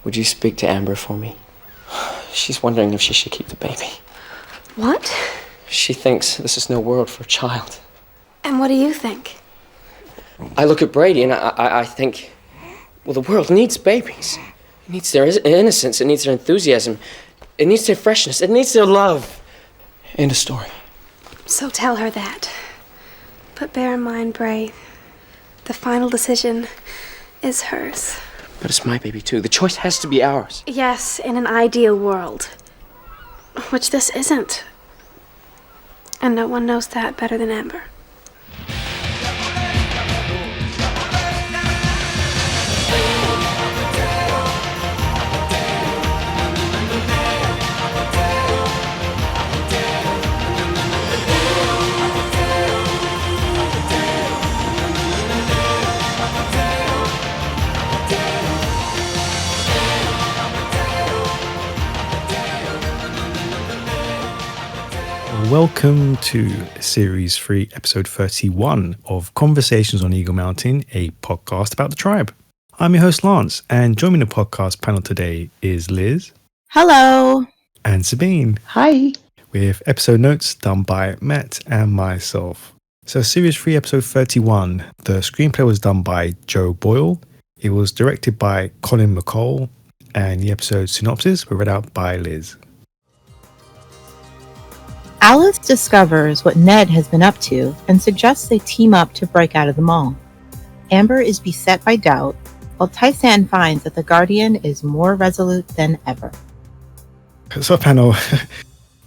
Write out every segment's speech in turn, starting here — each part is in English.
Would you speak to Amber for me? She's wondering if she should keep the baby. What? She thinks this is no world for a child. And what do you think? I look at Brady and I think, well, the world needs babies. It needs their innocence, it needs their enthusiasm, it needs their freshness, it needs their love. End of story. So tell her that. But bear in mind, Bray, the final decision is hers. But it's my baby too. The choice has to be ours. Yes, in an ideal world. Which this isn't. And no one knows that better than Amber. Welcome to Series 3, Episode 31 of Conversations on Eagle Mountain, a podcast about the tribe. I'm your host, Lance, and joining the podcast panel today is Liz. Hello. And Sabine. Hi. With episode notes done by Matt and myself. So Series 3, Episode 31, the screenplay was done by Joe Boyle. It was directed by Colin McCall, and the episode synopsis were read out by Liz. Alice discovers what Ned has been up to and suggests they team up to break out of the mall. Amber is beset by doubt, while Tysan finds that the Guardian is more resolute than ever. So panel,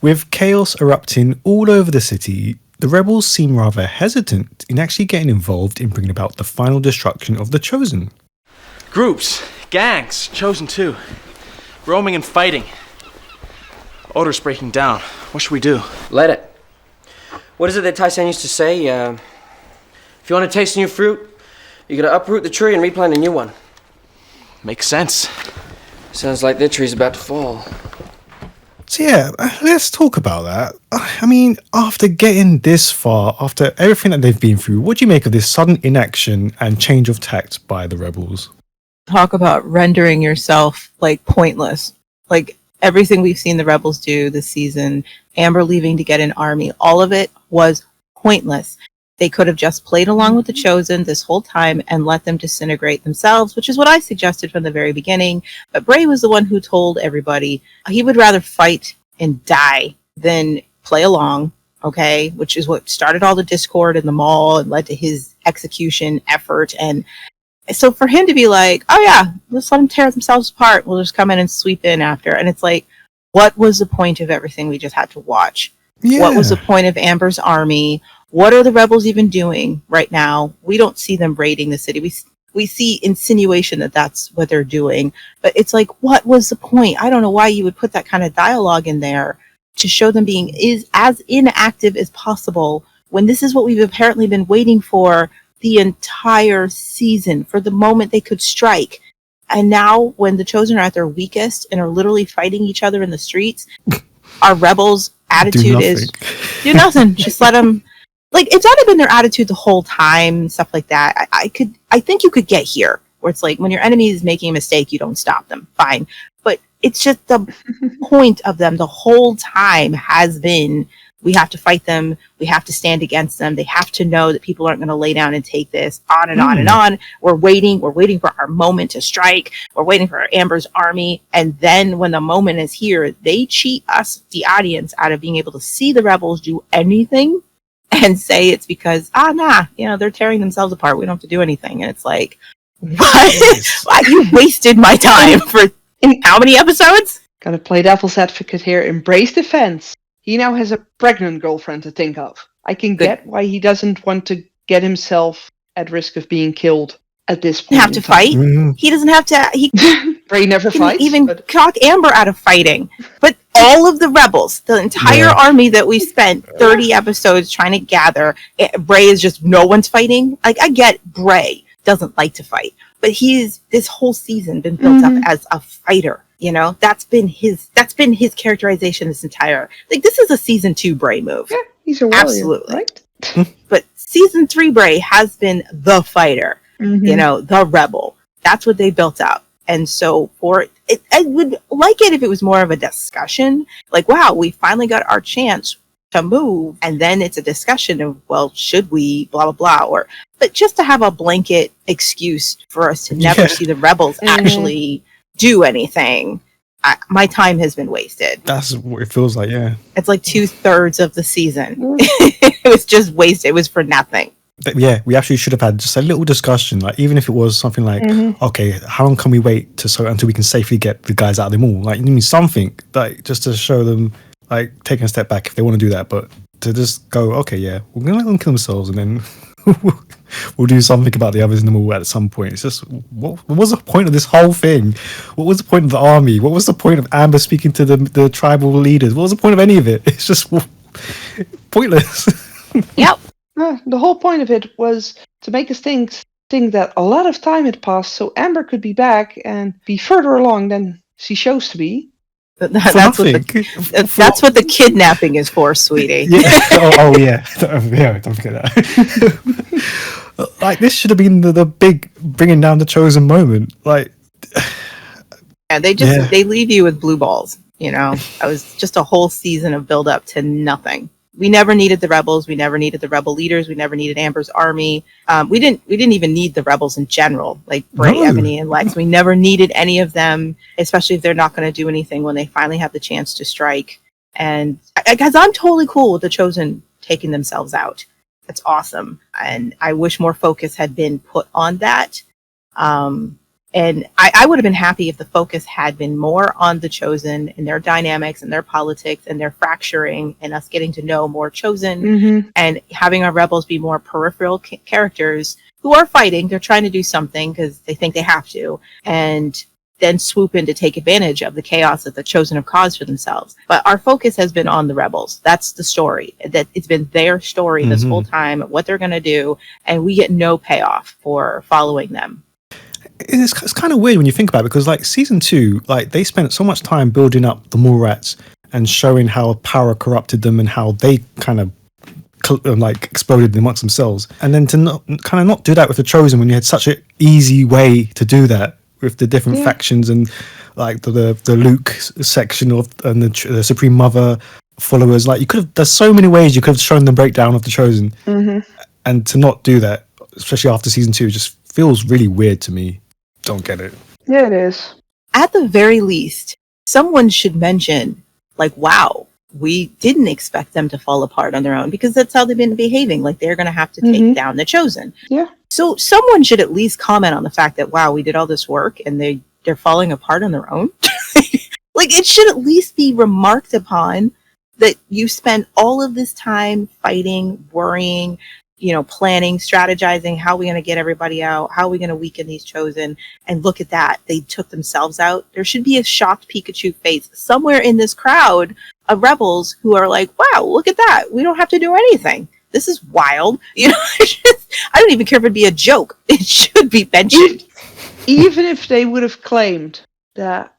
with chaos erupting all over the city, the rebels seem rather hesitant in actually getting involved in bringing about the final destruction of the Chosen. Groups, gangs, Chosen too. Roaming and fighting. Odor's breaking down. What should we do? Let it. What is it that Tyson used to say? If you want to taste new fruit, you gotta uproot the tree and replant a new one. Makes sense. Sounds like their tree's about to fall. So yeah, let's talk about that. I mean, after getting this far, after everything that they've been through, what do you make of this sudden inaction and change of tact by the rebels? Talk about rendering yourself, pointless. Everything we've seen the rebels do this season, Amber leaving to get an army, all of it was pointless. They could have just played along with the Chosen this whole time and let them disintegrate themselves, which is what I suggested from the very beginning. But Bray was the one who told everybody he would rather fight and die than play along, okay? Which is what started all the discord in the mall and led to his execution effort. And so for him to be like, oh yeah, let's let them tear themselves apart. We'll just come in and sweep in after. And it's like, what was the point of everything we just had to watch? Yeah. What was the point of Amber's army? What are the rebels even doing right now? We don't see them raiding the city. We see insinuation that that's what they're doing. But it's like, what was the point? I don't know why you would put that kind of dialogue in there to show them being as inactive as possible when this is what we've apparently been waiting for the entire season, for the moment they could strike. And now when the Chosen are at their weakest and are literally fighting each other in the streets, our rebels' attitude is do nothing. Just let them, it's not been their attitude the whole time, stuff like that. I think you could get here where it's like when your enemy is making a mistake, you don't stop them. Fine. But it's just the point of them the whole time has been, we have to fight them. We have to stand against them. They have to know that people aren't going to lay down and take this on and on and on. We're waiting for our moment to strike. We're waiting for Amber's army. And then when the moment is here, they cheat us, the audience, out of being able to see the rebels do anything and say it's because, they're tearing themselves apart. We don't have to do anything. And it's like, what? You wasted my time for how many episodes? Gotta play devil's advocate here. Embrace defense. He now has a pregnant girlfriend to think of. I can get why he doesn't want to get himself at risk of being killed at this point. Have to fight. Mm-hmm. He doesn't have to. Bray never fights. Even talk Amber out of fighting. But all of the rebels, the entire army that we spent 30 episodes trying to gather, Bray is just no one's fighting. I get Bray doesn't like to fight, but he's this whole season been built up as a fighter. That's been his characterization this entire, this is a season 2 Bray move. Yeah, he's a warrior, absolutely. Right? But season 3 Bray has been the fighter, the rebel. That's what they built up. And so I would like it if it was more of a discussion. Like, wow, we finally got our chance to move. And then it's a discussion of, well, should we, blah, blah, blah. But just to have a blanket excuse for us to never see the rebels actually do anything, my time has been wasted. That's what it feels like, yeah. It's like 2/3 of the season. It was just wasted. It was for nothing. But yeah, we actually should have had just a little discussion, like even if it was something like, okay, how long can we wait until we can safely get the guys out of the mall? Like, you mean something, like just to show them, like taking a step back if they want to do that, but to just go, okay, yeah, we're gonna let them kill themselves, and then we'll do something about the others in the mall at some point. It's just, what was the point of this whole thing? What was the point of the army? What was the point of Amber speaking to the tribal leaders? What was the point of any of it? It's just pointless. Yep. The whole point of it was to make us think that a lot of time had passed, so Amber could be back and be further along than she chose to be. That's what the kidnapping is for, sweetie. Yeah. Yeah. Don't forget that. Like, this should have been the big bringing down the chosen moment. Like, yeah, they leave you with blue balls. You know, it was just a whole season of build up to nothing. We never needed the rebels. We never needed the rebel leaders. We never needed Amber's army. We didn't even need the rebels in general, like Bray, Ebony, and Lex. We never needed any of them, especially if they're not going to do anything when they finally have the chance to strike. And because I'm totally cool with the Chosen taking themselves out. That's awesome. And I wish more focus had been put on that. And I would have been happy if the focus had been more on the Chosen and their dynamics and their politics and their fracturing and us getting to know more Chosen and having our rebels be more peripheral characters who are fighting. They're trying to do something because they think they have to, and then swoop in to take advantage of the chaos that the Chosen have caused for themselves. But our focus has been on the rebels. That's the story. That it's been their story this whole time, what they're going to do, and we get no payoff for following them. It's kind of weird when you think about it, because like season 2, like they spent so much time building up the Mallrats and showing how power corrupted them and how they kind of like exploded amongst themselves, and then to not do that with the Chosen when you had such an easy way to do that with the different factions and like the Luke section and the Supreme Mother followers. Like, you could have, there's so many ways you could have shown the breakdown of the Chosen, and to not do that, especially after season 2, just feels really weird to me. Don't get it. Yeah, it is. At the very least, someone should mention, like, wow, we didn't expect them to fall apart on their own, because that's how they've been behaving. Like, they're going to have to take down the Chosen. Yeah. So someone should at least comment on the fact that, wow, we did all this work and they're falling apart on their own. Like, it should at least be remarked upon that you spent all of this time fighting, worrying, planning, strategizing, how are we going to get everybody out? How are we going to weaken these Chosen? And look at that. They took themselves out. There should be a shocked Pikachu face somewhere in this crowd of rebels who are like, wow, look at that. We don't have to do anything. This is wild. I don't even care if it'd be a joke. It should be mentioned. Even if they would have claimed that,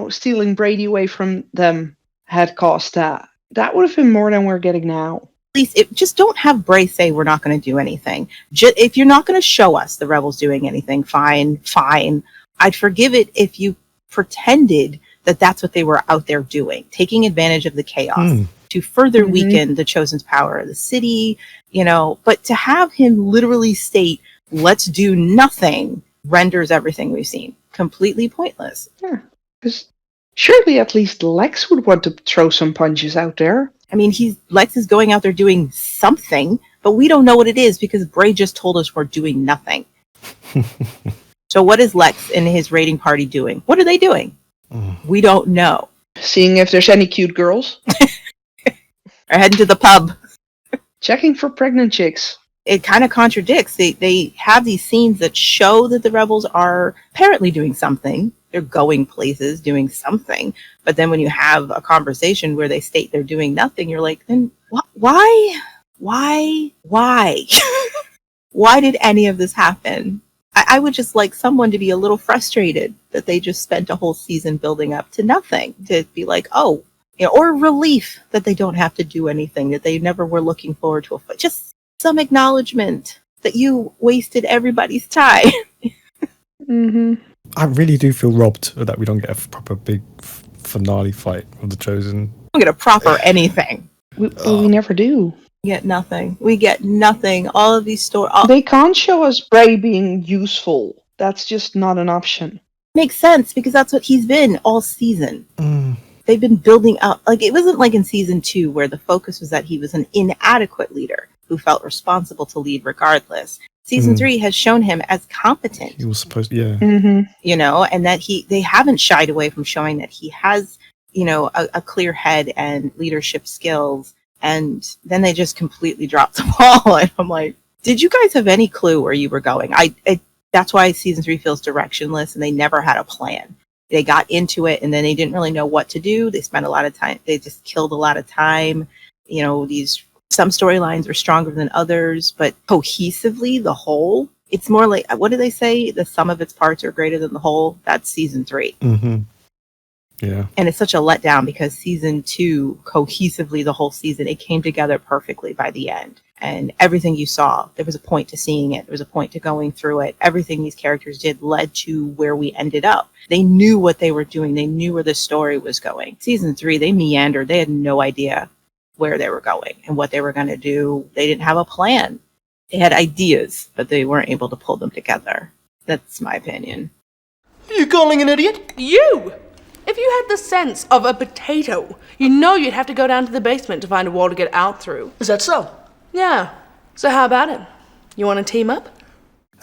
stealing Brady away from them had caused that would have been more than we're getting now. At least just don't have Bray say we're not going to do anything. If you're not going to show us the rebels doing anything, fine. I'd forgive it if you pretended that that's what they were out there doing, taking advantage of the chaos to further weaken the Chosen's power of the city, but to have him literally state, let's do nothing, renders everything we've seen completely pointless. Yeah, because surely at least Lex would want to throw some punches out there. I mean, Lex is going out there doing something, but we don't know what it is because Bray just told us we're doing nothing. So what is Lex and his raiding party doing? What are they doing? We don't know. Seeing if there's any cute girls. Or heading to the pub. Checking for pregnant chicks. It kind of contradicts. They have these scenes that show that the rebels are apparently doing something. They're going places, doing something. But then when you have a conversation where they state they're doing nothing, you're like, then why? Why did any of this happen? I would just like someone to be a little frustrated that they just spent a whole season building up to nothing. To be like, oh, or relief that they don't have to do anything, that they never were looking forward to just some acknowledgement that you wasted everybody's time. I really do feel robbed that we don't get a proper big finale fight of the Chosen. We don't get a proper anything. We never do. We get nothing. We get nothing. All of these stories They can't show us Bray being useful. That's just not an option. makes sense because that's what he's been all season. They've been building up. Like, it wasn't like in season 2 where the focus was that he was an inadequate leader who felt responsible to lead regardless. Season 3 has shown him as competent. He was supposed, yeah. You know, and that they haven't shied away from showing that he has, you know, a clear head and leadership skills. And then they just completely dropped the ball. And I'm like, did you guys have any clue where you were going? That's why season 3 feels directionless, and they never had a plan. They got into it and then they didn't really know what to do. They spent a lot of time. They just killed a lot of time. You know, some storylines were stronger than others, but cohesively, the whole, it's more like, what do they say? The sum of its parts are greater than the whole. That's season 3. Yeah. And it's such a letdown because season 2, cohesively, the whole season, it came together perfectly by the end. And everything you saw, there was a point to seeing it. There was a point to going through it. Everything these characters did led to where we ended up. They knew what they were doing. They knew where the story was going. Season 3, they meandered. They had no idea where they were going and what they were going to do. They didn't have a plan. They had ideas, but they weren't able to pull them together. That's my opinion. You calling an idiot? You! If you had the sense of a potato, you know you'd have to go down to the basement to find a wall to get out through. Is that so? Yeah. So how about it? You want to team up?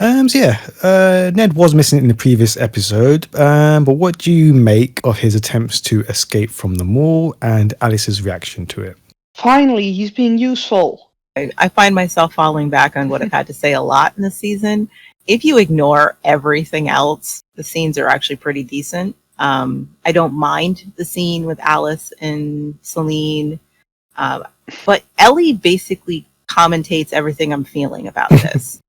Ned was missing in the previous episode, but what do you make of his attempts to escape from the mall and Alice's reaction to it? Finally, he's being useful. I find myself falling back on what I've had to say a lot in this season. If you ignore everything else, the scenes are actually pretty decent. I don't mind the scene with Alice and Salene, but Ellie basically commentates everything I'm feeling about this,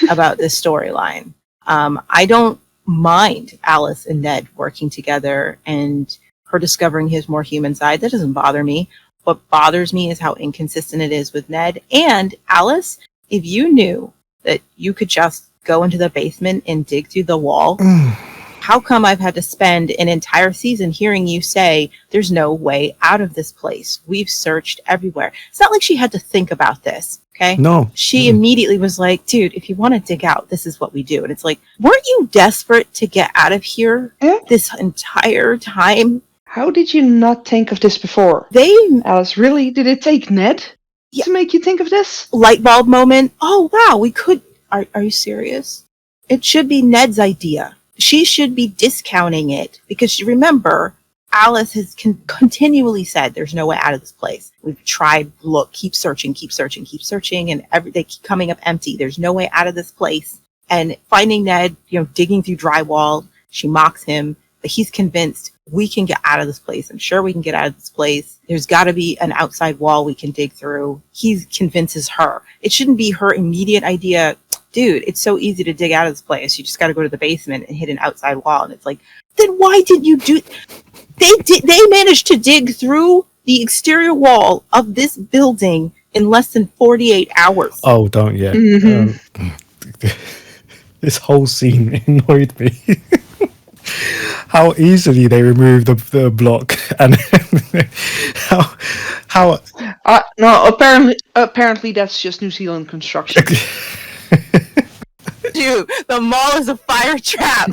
about this storyline. I don't mind Alice and Ned working together and her discovering his more human side. That doesn't bother me. What bothers me is how inconsistent it is with Ned and Alice. If you knew that you could just go into the basement and dig through the wall, how come I've had to spend an entire season hearing you say there's no way out of this place? We've searched everywhere. It's not like she had to think about this, okay? No. She immediately was like, dude, if you want to dig out, this is what we do. And it's like, weren't you desperate to get out of here this entire time? How did you not think of this before? Alice, really? Did it take Ned to make you think of this? Light bulb moment. Oh, wow, we could. Are you serious? It should be Ned's idea. She should be discounting it because you remember, Alice has continually said there's no way out of this place. We've tried, look, keep searching, and they keep coming up empty. There's no way out of this place. And finding Ned, digging through drywall, she mocks him, but he's convinced we can get out of this place. I'm sure we can get out of this place. There's got to be an outside wall we can dig through. He convinces her. It shouldn't be her immediate idea. Dude, it's so easy to dig out of this place. You just got to go to the basement and hit an outside wall. And it's like, then why didn't you do? They managed to dig through the exterior wall of this building in less than 48 hours. Oh, don't yet. This whole scene annoyed me. How easily they removed the block and how no, apparently that's just New Zealand construction. Dude, the mall is a fire trap.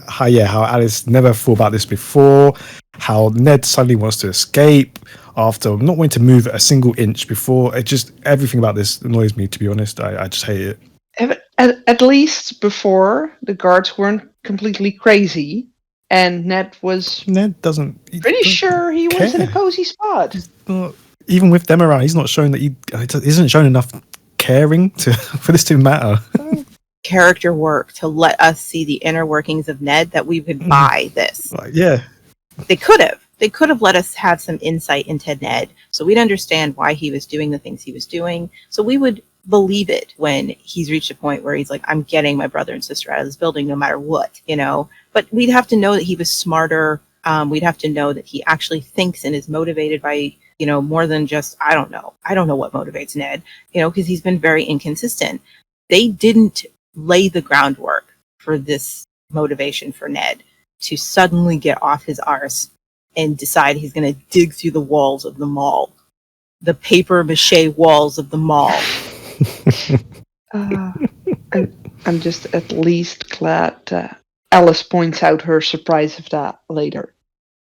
How Alice never thought about this before. How Ned suddenly wants to escape after not wanting to move a single inch before. It just, everything about this annoys me, to be honest. I just hate it. At least before, the guards weren't completely crazy, and Ned doesn't pretty sure he was in a cozy spot. Even with them around, he's not showing that he isn't showing enough caring for this to matter. Character work to let us see the inner workings of Ned, that we would buy this. Yeah. They could have let us have some insight into Ned so we'd understand why he was doing the things he was doing, so we would believe it when he's reached a point where he's like, I'm getting my brother and sister out of this building no matter what, but we'd have to know that he was smarter. We'd have to know that he actually thinks and is motivated by more than just, I don't know what motivates Ned, because he's been very inconsistent. They didn't lay the groundwork for this motivation for Ned to suddenly get off his arse and decide he's going to dig through the walls of the mall, the paper mache walls of the mall. I'm just at least glad Alice points out her surprise of that later.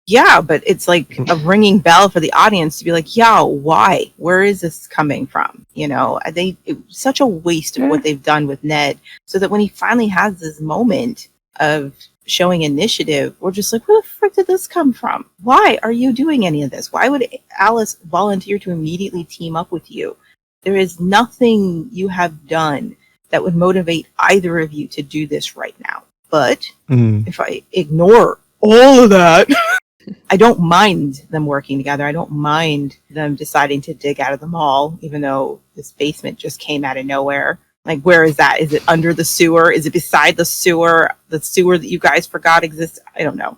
Yeah, but it's like a ringing bell for the audience to be like, yeah, why? Where is this coming from? You know, it's such a waste of what they've done with Ned, so that when he finally has this moment of showing initiative, we're just like, where the frick did this come from? Why are you doing any of this? Why would Alice volunteer to immediately team up with you? There is nothing you have done that would motivate either of you to do this right now. But if I ignore all of that, I don't mind them working together. I don't mind them deciding to dig out of the mall, even though this basement just came out of nowhere. Like, where is that? Is it under the sewer? Is it beside the sewer? The sewer that you guys forgot exists? I don't know.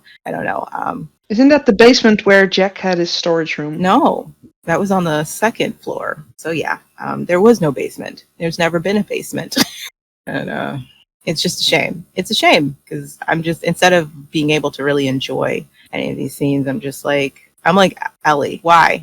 Isn't that the basement where Jack had his storage room? No, that was on the second floor. So yeah, there was no basement. There's never been a basement. And it's just a shame. It's a shame because I'm just, instead of being able to really enjoy any of these scenes, I'm like, Ellie, why?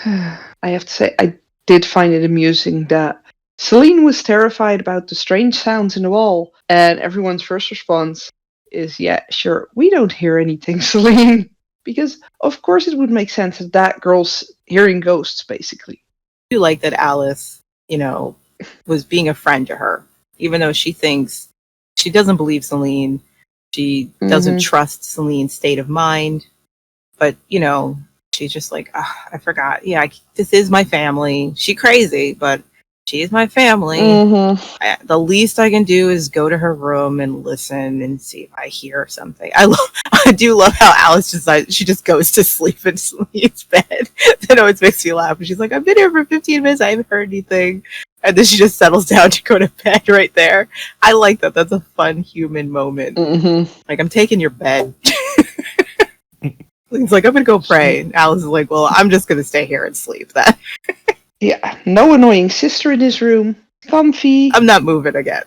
I have to say, I did find it amusing that Salene was terrified about the strange sounds in the wall, and everyone's first response is, yeah, sure, we don't hear anything, Salene. Because, of course, it would make sense that girl's hearing ghosts, basically. I do like that Alice, was being a friend to her, even though she doesn't believe Salene. She doesn't trust Selene's state of mind. But, she's just like, I forgot. Yeah, this is my family. She crazy, but she is my family. The least I can do is go to her room and listen and see if I hear something. I do love how Alice she just goes to sleep in Selene's bed. That always makes me laugh. And she's like, I've been here for 15 minutes. I haven't heard anything. And then she just settles down to go to bed right there. I like that. That's a fun human moment. Like, I'm taking your bed. He's like, I'm going to go pray. And Alice is like, well, I'm just going to stay here and sleep then. Yeah, no annoying sister in his room. Comfy. I'm not moving again.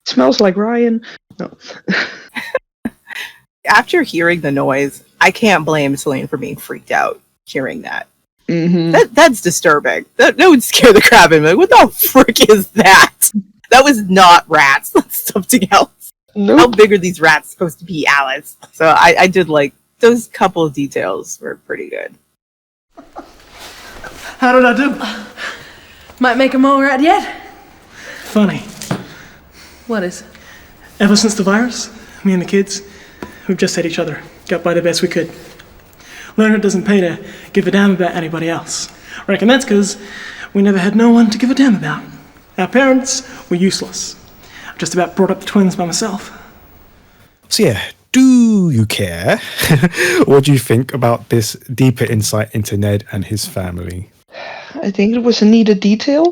Smells like Ryan. No. After hearing the noise, I can't blame Salene for being freaked out hearing that. That's disturbing. That would scare the crap out of me. Like, what the frick is that? That was not rats. That's something else. Nope. How big are these rats supposed to be, Alice? So I did like those couple of details were pretty good. How did I do? Might make 'em all right yet. Funny. What is? Ever since the virus, me and the kids, we've just had each other. Got by the best we could. Learn it doesn't pay to give a damn about anybody else. Reckon that's because we never had no one to give a damn about. Our parents were useless. I just about brought up the twins by myself. So yeah, do you care? What do you think about this deeper insight into Ned and his family? I think it was a needed detail,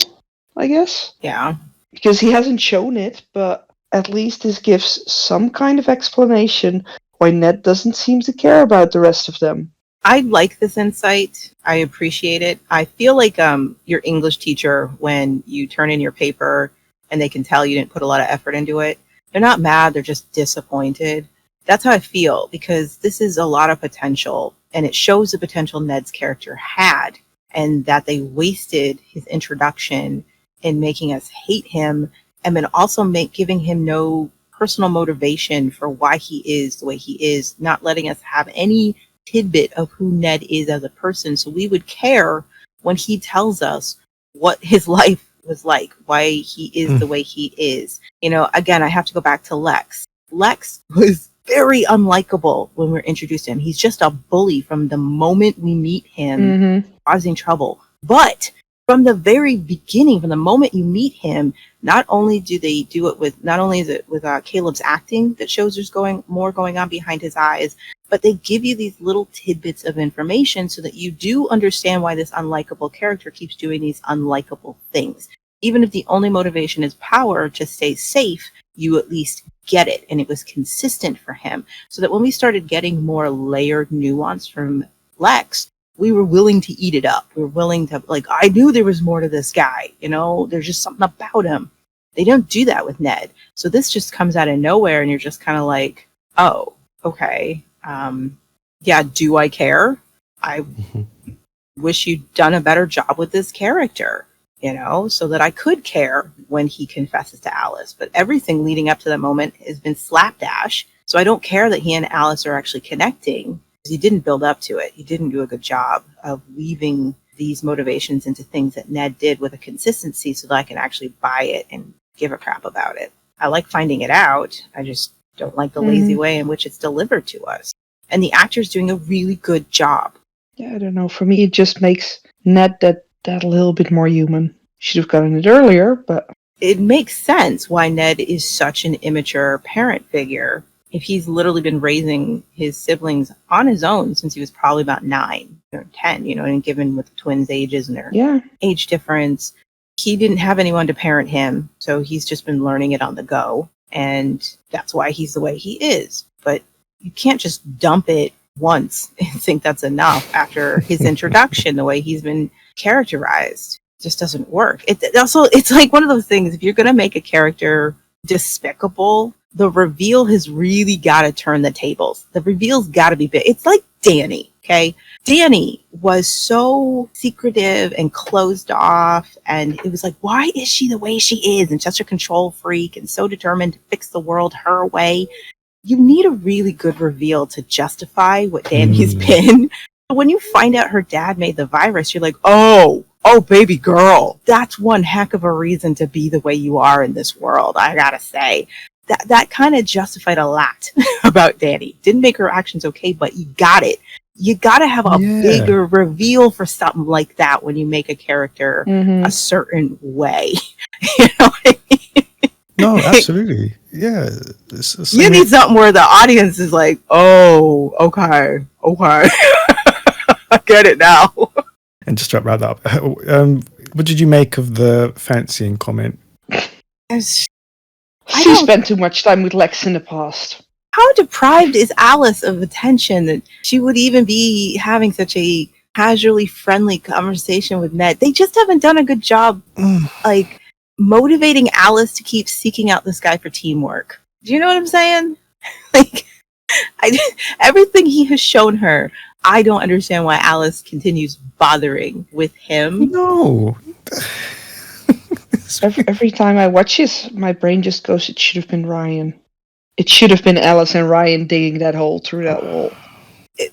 I guess. Yeah. Because he hasn't shown it, but at least this gives some kind of explanation why Ned doesn't seem to care about the rest of them. I like this insight. I appreciate it. I feel like your English teacher, when you turn in your paper and they can tell you didn't put a lot of effort into it, they're not mad, they're just disappointed. That's how I feel, because this is a lot of potential, and it shows the potential Ned's character had, and that they wasted his introduction in making us hate him, and then also giving him no personal motivation for why he is the way he is, not letting us have any tidbit of who Ned is as a person, so we would care when he tells us what his life was like, why he is the way he is. Again, I have to go back to Lex. Lex was very unlikable when we're introduced to him. He's just a bully from the moment we meet him, causing trouble. But from the very beginning, from the moment you meet him, not only is it with Caleb's acting that shows there's going on behind his eyes, but they give you these little tidbits of information so that you do understand why this unlikable character keeps doing these unlikable things. Even if the only motivation is power to stay safe, you at least get it. And it was consistent for him. So that when we started getting more layered nuance from Lex, we were willing to eat it up. We were willing to, I knew there was more to this guy. There's just something about him. They don't do that with Ned. So this just comes out of nowhere, and you're just kind of like, oh, okay. Yeah, do I care? I wish you'd done a better job with this character, so that I could care when he confesses to Alice. But everything leading up to that moment has been slapdash. So I don't care that he and Alice are actually connecting. He didn't build up to it. He didn't do a good job of weaving these motivations into things that Ned did with a consistency so that I can actually buy it and give a crap about it. I like finding it out. I just don't like the lazy way in which it's delivered to us. And the actor's doing a really good job. Yeah, I don't know. For me, it just makes Ned that a little bit more human. Should have gotten it earlier, but... It makes sense why Ned is such an immature parent figure if he's literally been raising his siblings on his own since he was probably about 9 or 10, and given with the twins' ages and their age difference. He didn't have anyone to parent him, so he's just been learning it on the go, and that's why he's the way he is. But you can't just dump it once and think that's enough after his introduction, the way he's been characterized. It just doesn't work. It's like one of those things, if you're going to make a character despicable, the reveal has really got to turn the tables. The reveal's got to be big. It's like Danny, okay? Danny was so secretive and closed off, and it was like, why is she the way she is? And such a control freak and so determined to fix the world her way. You need a really good reveal to justify what Danny's been. When you find out her dad made the virus, you're like, oh, baby girl. That's one heck of a reason to be the way you are in this world, I gotta say. That kind of justified a lot about Danny. Didn't make her actions okay, but you got it. You got to have a bigger reveal for something like that when you make a character a certain way. You know what I mean? No, absolutely. Yeah. You need something where the audience is like, oh, okay. I get it now. And just to wrap that up, what did you make of the fancying comment? She spent too much time with Lex in the past. How deprived is Alice of attention that she would even be having such a casually friendly conversation with Ned? They just haven't done a good job, like, motivating Alice to keep seeking out this guy for teamwork. Do you know what I'm saying? Like, everything he has shown her, I don't understand why Alice continues bothering with him. No. Every time I watch this, my brain just goes, it should have been Ryan. It should have been Alice and Ryan digging that hole through that wall.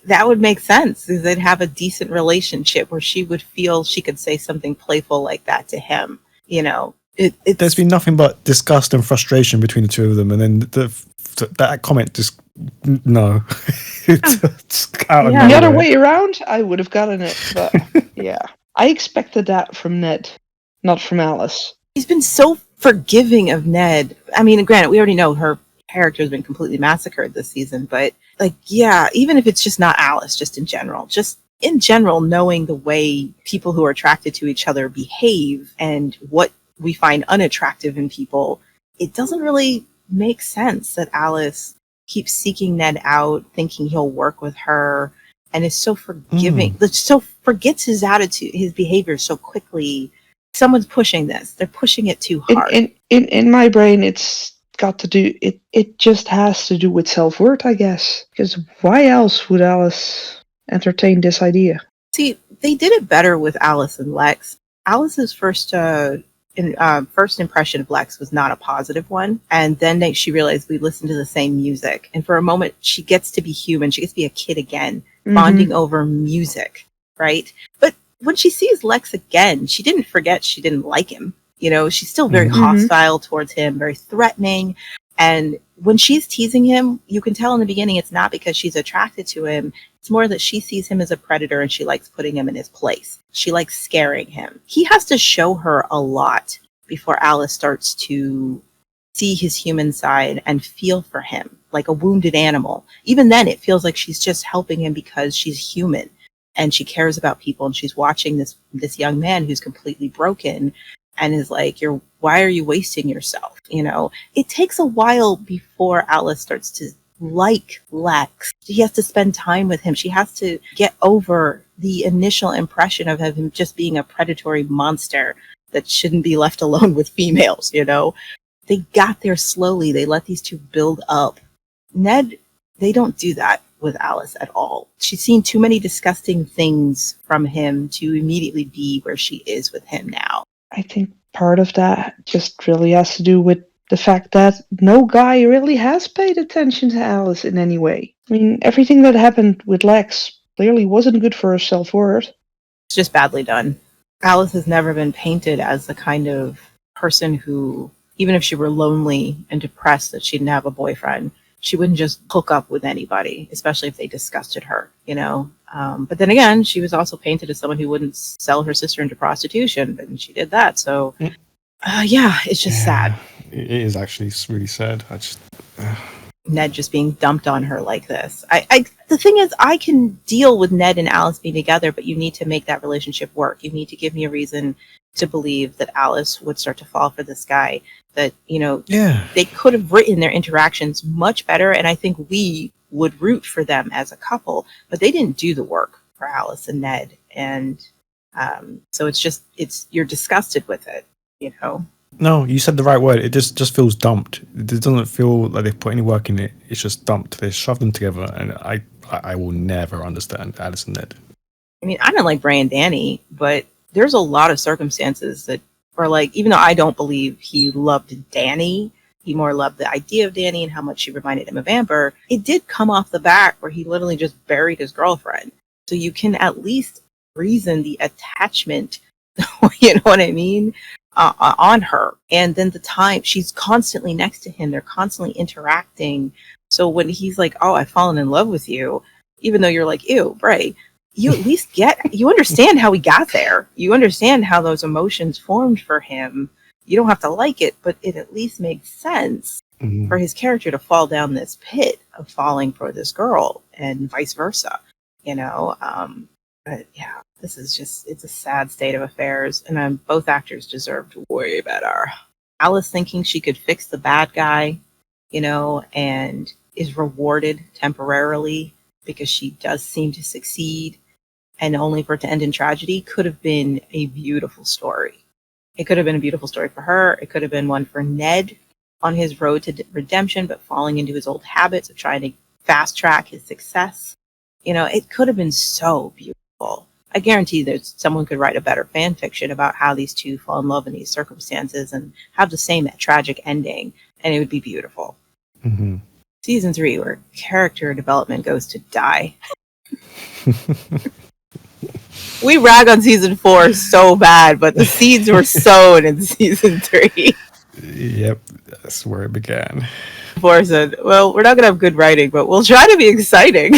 That would make sense, because they'd have a decent relationship where she would feel she could say something playful like that to him. There's been nothing but disgust and frustration between the two of them, and then that comment just no. It's out of The other way around, I would have gotten it, but yeah, I expected that from Ned, not from Alice. He's been so forgiving of Ned. I mean, granted, we already know her character has been completely massacred this season, but even if it's just not Alice, just in general, knowing the way people who are attracted to each other behave and what we find unattractive in people, it doesn't really make sense that Alice keeps seeking Ned out, thinking he'll work with her, and is so forgiving, so forgets his attitude, his behavior so quickly. Someone's pushing this. They're pushing it too hard. In my brain, it's got to do, it just has to do with self-worth, I guess. Because why else would Alice entertain this idea? See, they did it better with Alice and Lex. Alice's first impression of Lex was not a positive one. And then she realized we listened to the same music. And for a moment, she gets to be human. She gets to be a kid again, bonding over music, right? But when she sees Lex again, she didn't forget she didn't like him. She's still very hostile towards him, very threatening. And when she's teasing him, you can tell in the beginning it's not because she's attracted to him. It's more that she sees him as a predator and she likes putting him in his place. She likes scaring him. He has to show her a lot before Alice starts to see his human side and feel for him like a wounded animal. Even then, it feels like she's just helping him because she's human and she cares about people, and she's watching this young man who's completely broken and is like, why are you wasting yourself? It takes a while before Alice starts to like Lex. She has to spend time with him. She has to get over the initial impression of him just being a predatory monster that shouldn't be left alone with females, you know? They got there slowly. They let these two build up. Ned, they don't do that with Alice at all. She's seen too many disgusting things from him to immediately be where she is with him now. I think part of that just really has to do with the fact that no guy really has paid attention to Alice in any way. I mean, everything that happened with Lex clearly wasn't good for her self-worth. It's just badly done. Alice has never been painted as the kind of person who, even if she were lonely and depressed that she didn't have a boyfriend, she wouldn't just hook up with anybody, especially if they disgusted her, you know? But then again, she was also painted as someone who wouldn't sell her sister into prostitution, and she did that. So, yeah, it's just sad. It is actually really sad. Ned just being dumped on her like this. The thing is, I can deal with Ned and Alice being together, but you need to make that relationship work. You need to give me a reason to believe that Alice would start to fall for this guy. That, you know, they could have written their interactions much better, and I think we would root for them as a couple, but they didn't do the work for Alice and Ned, and so you're disgusted with it, you know. No, you said the right word. It just feels dumped. It doesn't feel like they've put any work in it. It's just dumped. They shoved them together, and I will never understand Alice and Ned. I mean, I don't like Bray and Danny, but there's a lot of circumstances that are like, even though I don't believe he loved Danny, he more loved the idea of Danny and how much she reminded him of Amber. It did come off the back where he literally just buried his girlfriend. So you can at least reason the attachment, you know what I mean, on her. And then the time she's constantly next to him, they're constantly interacting. So when he's like, oh, I've fallen in love with you, even though you're like, ew, Bray, you at least you understand how he got there. You understand how those emotions formed for him. You don't have to like it, but it at least makes sense for his character to fall down this pit of falling for this girl and vice versa, you know? But yeah, this is it's a sad state of affairs, and both actors deserved way better. Alice thinking she could fix the bad guy, you know, and is rewarded temporarily because she does seem to succeed, and only for it to end in tragedy, could have been a beautiful story. It could have been a beautiful story for her. It could have been one for Ned on his road to redemption, but falling into his old habits of trying to fast track his success. You know, it could have been so beautiful. I guarantee that someone could write a better fan fiction about how these two fall in love in these circumstances and have the same tragic ending, and it would be beautiful. Mm-hmm. Season 3, where character development goes to die. We rag on season 4 so bad, but the seeds were sown in season 3. Yep, that's where it began. 4 said, well, we're not going to have good writing, but we'll try to be exciting.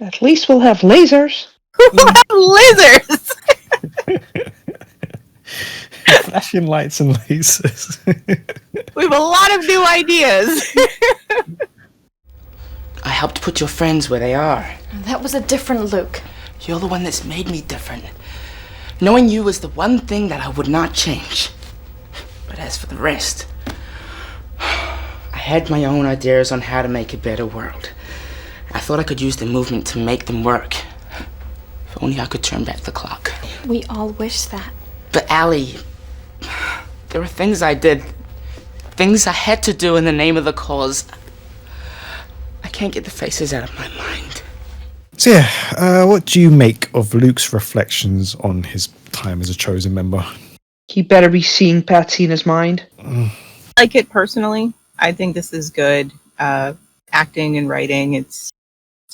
At least we'll have lasers. We'll have lasers! Flashing lights and lasers. We have a lot of new ideas. I helped put your friends where they are. That was a different Luke. You're the one that's made me different. Knowing you was the one thing that I would not change. But as for the rest, I had my own ideas on how to make a better world. I thought I could use the movement to make them work. If only I could turn back the clock. We all wish that. But Allie, there were things I did, things I had to do in the name of the cause. I can't get the faces out of my mind. So yeah, what do you make of Luke's reflections on his time as a chosen member? He better be seeing Patsy in his mind. I like it personally. I think this is good acting and writing. It's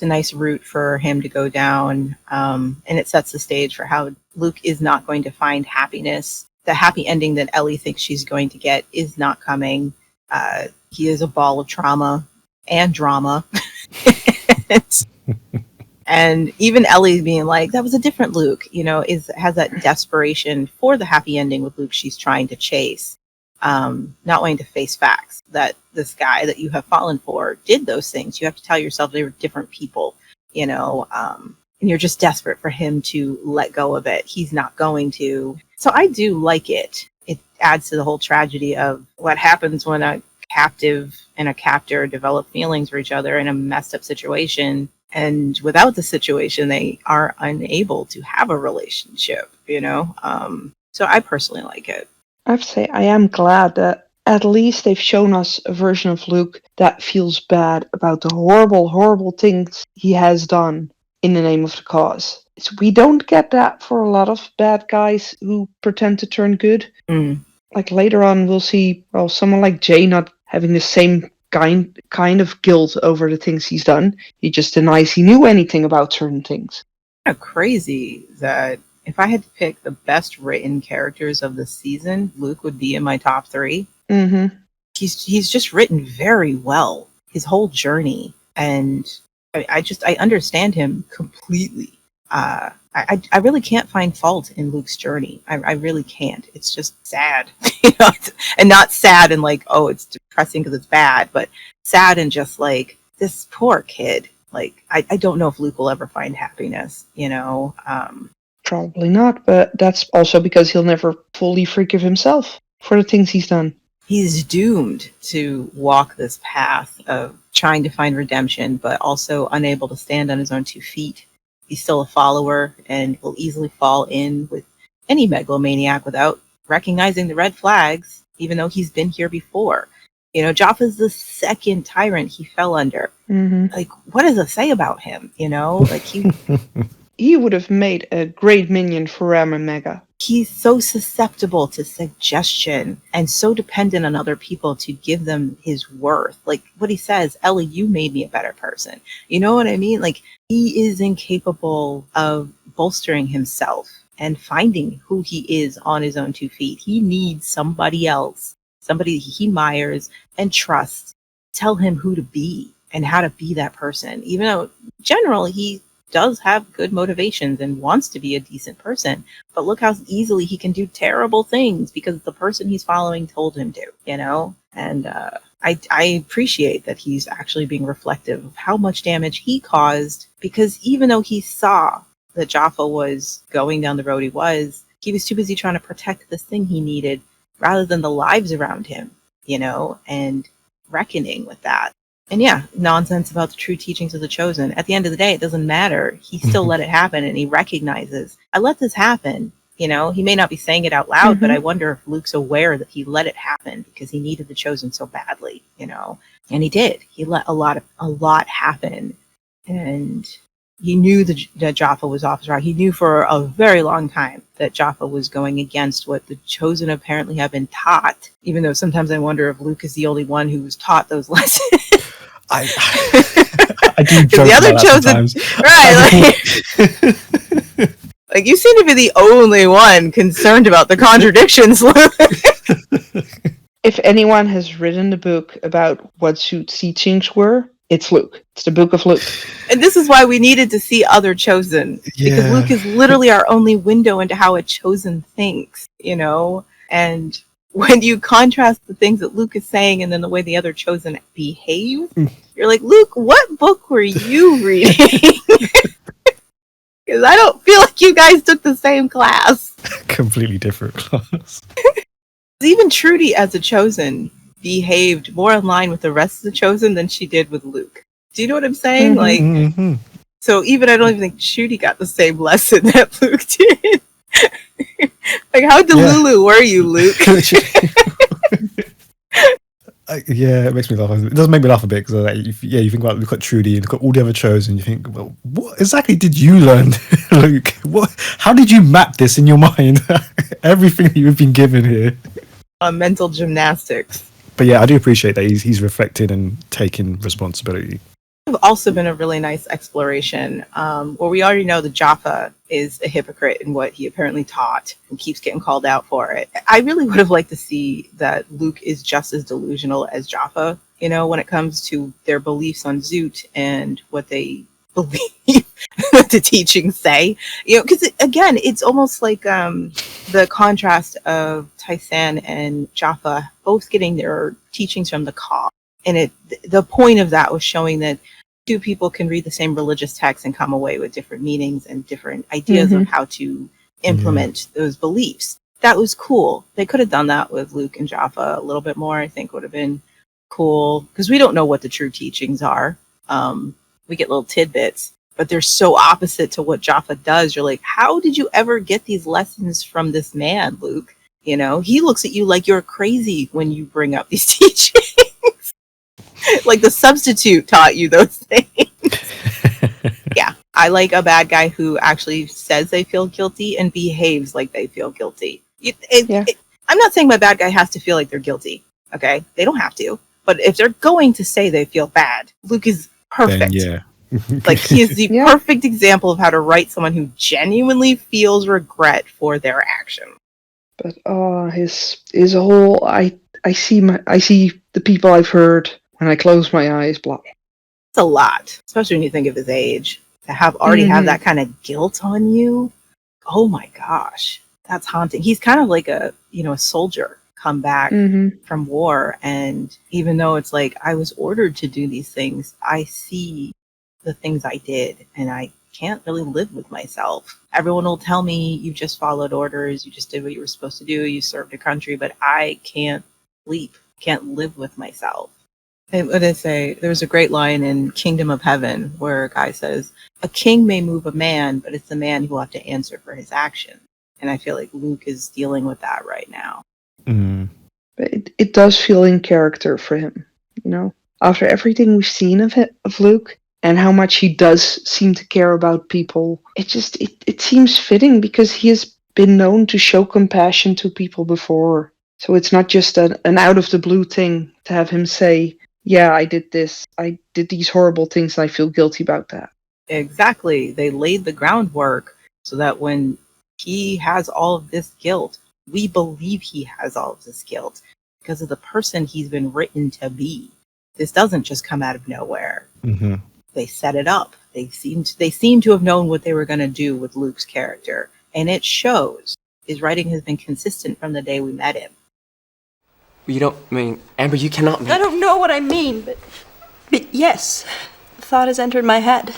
a nice route for him to go down, and it sets the stage for how Luke is not going to find happiness. The happy ending that Ellie thinks she's going to get is not coming. He is a ball of trauma and drama. And even Ellie being like, that was a different Luke, you know, has that desperation for the happy ending with Luke she's trying to chase. Not wanting to face facts that this guy that you have fallen for did those things. You have to tell yourself they were different people, you know, and you're just desperate for him to let go of it. He's not going to. So I do like it. It adds to the whole tragedy of what happens when a captive and a captor develop feelings for each other in a messed up situation. And without the situation, they are unable to have a relationship, you know? So I personally like it. I have to say, I am glad that at least they've shown us a version of Luke that feels bad about the horrible, horrible things he has done in the name of the cause. We don't get that for a lot of bad guys who pretend to turn good. Like later on, we'll see, well, someone like Jay not having the same kind of guilt over the things he's done. He just denies he knew anything about certain things. Kind of crazy that if I had to pick the best written characters of the season, Luke would be in my top 3. Mm-hmm. He's just written very well, his whole journey, and I understand him completely. I really can't find fault in Luke's journey. I really can't. It's just sad, and not sad and like, oh, it's depressing because it's bad, but sad and just like, this poor kid. Like, I don't know if Luke will ever find happiness, Probably not, but that's also because he'll never fully forgive himself for the things he's done. He's doomed to walk this path of trying to find redemption, but also unable to stand on his own 2 feet. He's still a follower and will easily fall in with any megalomaniac without recognizing the red flags, even though he's been here before. Jaffa's the second tyrant he fell under. Mm-hmm. Like, what does it say about him? Like he would have made a great minion for Ram and Mega. He's so susceptible to suggestion and so dependent on other people to give them his worth. Like what he says, Ellie, you made me a better person. You know what I mean? Like, he is incapable of bolstering himself and finding who he is on his own 2 feet. He needs somebody else, somebody he admires and trusts, tell him who to be and how to be that person. Even though generally he does have good motivations and wants to be a decent person, but look how easily he can do terrible things because the person he's following told him to, and I appreciate that he's actually being reflective of how much damage he caused, because even though he saw that Jaffa was going down the road he was too busy trying to protect this thing he needed rather than the lives around him, and reckoning with that. And yeah, nonsense about the true teachings of the Chosen. At the end of the day, it doesn't matter. He still let it happen, and he recognizes, I let this happen. He may not be saying it out loud, but I wonder if Luke's aware that he let it happen because he needed the Chosen so badly, And he did. He let a lot happen. And he knew that Jaffa was off his route. He knew for a very long time that Jaffa was going against what the Chosen apparently have been taught, even though sometimes I wonder if Luke is the only one who was taught those lessons. I do joke the other about Chosen, that right? Like you seem to be the only one concerned about the contradictions, Luke. If anyone has written the book about what Zoot's teachings were, it's Luke. It's the book of Luke. And this is why we needed to see other Chosen, because Luke is literally our only window into how a Chosen thinks, and when you contrast the things that Luke is saying and then the way the other Chosen behave, you're like, Luke, what book were you reading? Because I don't feel like you guys took the same class. Completely different class. Even Trudy as a Chosen behaved more in line with the rest of the Chosen than she did with Luke. Do you know what I'm saying? So even I don't even think Trudy got the same lesson that Luke did. Like, how delulu were you, Luke? It makes me laugh. It does make me laugh a bit because, you think about, look at Trudy and look at all the other Chosen, you think, well, what exactly did you learn, Luke? How did you map this in your mind? Everything that you've been given here. Mental gymnastics. But yeah, I do appreciate that he's reflected and taking responsibility. It's also been a really nice exploration where we already know that Jaffa is a hypocrite in what he apparently taught and keeps getting called out for it. I really would have liked to see that Luke is just as delusional as Jaffa, when it comes to their beliefs on Zoot and what they believe what the teachings say. Because again, it's almost like the contrast of Tyson and Jaffa both getting their teachings from the Ka. And the point of that was showing that two people can read the same religious text and come away with different meanings and different ideas of how to implement those beliefs. That was cool. They could have done that with Luke and Jaffa a little bit more. I think would have been cool because we don't know what the true teachings are. We get little tidbits, but they're so opposite to what Jaffa does. You're like, how did you ever get these lessons from this man, Luke? You know, he looks at you like you're crazy when you bring up these teachings. Like the substitute taught you those things. Yeah, I like a bad guy who actually says they feel guilty and behaves like they feel guilty. I'm not saying my bad guy has to feel like they're guilty. Okay, they don't have to. But if they're going to say they feel bad, Luke is perfect. Then, Like, he is the perfect example of how to write someone who genuinely feels regret for their action. But his whole I see the people I've hurt when I close my eyes. Blah. It's a lot, especially when you think of his age. To have have that kind of guilt on you. Oh my gosh, that's haunting. He's kind of like a soldier come back from war, and even though it's like I was ordered to do these things, I see the things I did, and I can't really live with myself. Everyone will tell me you just followed orders, you just did what you were supposed to do, you served a country, but I can't sleep, can't live with myself. And what did I say? There's a great line in Kingdom of Heaven where a guy says, a king may move a man, but it's the man who will have to answer for his action. And I feel like Luke is dealing with that right now. But it does feel in character for him, after everything we've seen of Luke and how much he does seem to care about people. It seems fitting because he has been known to show compassion to people before. So it's not just an out of the blue thing to have him say, yeah, I did this. I did these horrible things and I feel guilty about that. Exactly. They laid the groundwork so that when he has all of this guilt, we believe he has all of this guilt because of the person he's been written to be. This doesn't just come out of nowhere. They set it up. They seem to have known what they were going to do with Luke's character, and it shows. His writing has been consistent from the day we met him. You don't mean, Amber, you cannot mean... I don't know what I mean, but yes, the thought has entered my head.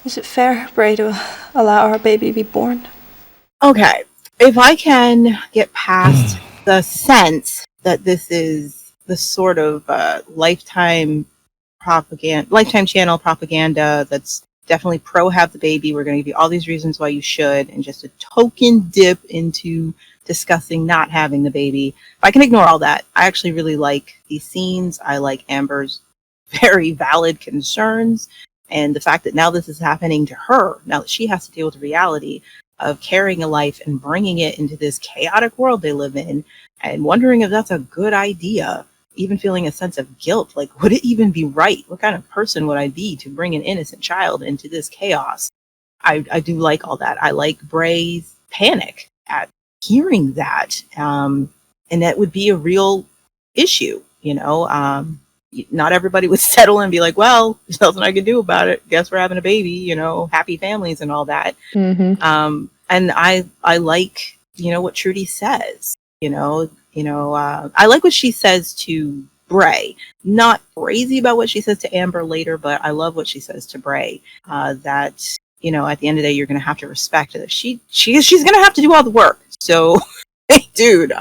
Is it fair, Bray, to allow our baby to be born? Okay, if I can get past the sense that this is the sort of lifetime channel propaganda that's definitely pro have the baby, we're going to give you all these reasons why you should, and just a token dip into discussing not having the baby. If I can ignore all that, I actually really like these scenes. I like Amber's very valid concerns, and the fact that now this is happening to her, now that she has to deal with the reality of carrying a life and bringing it into this chaotic world they live in, and wondering if that's a good idea, even feeling a sense of guilt. Like, would it even be right? What kind of person would I be to bring an innocent child into this chaos? I do like all that. I like Bray's panic at hearing that. And that would be a real issue, not everybody would settle and be like, well, there's nothing I can do about it. Guess we're having a baby, happy families and all that. And I like, what Trudy says, I like what she says to Bray. Not crazy about what she says to Amber later, but I love what she says to Bray. That, at the end of the day, you're going to have to respect that she's going to have to do all the work. So, hey, dude,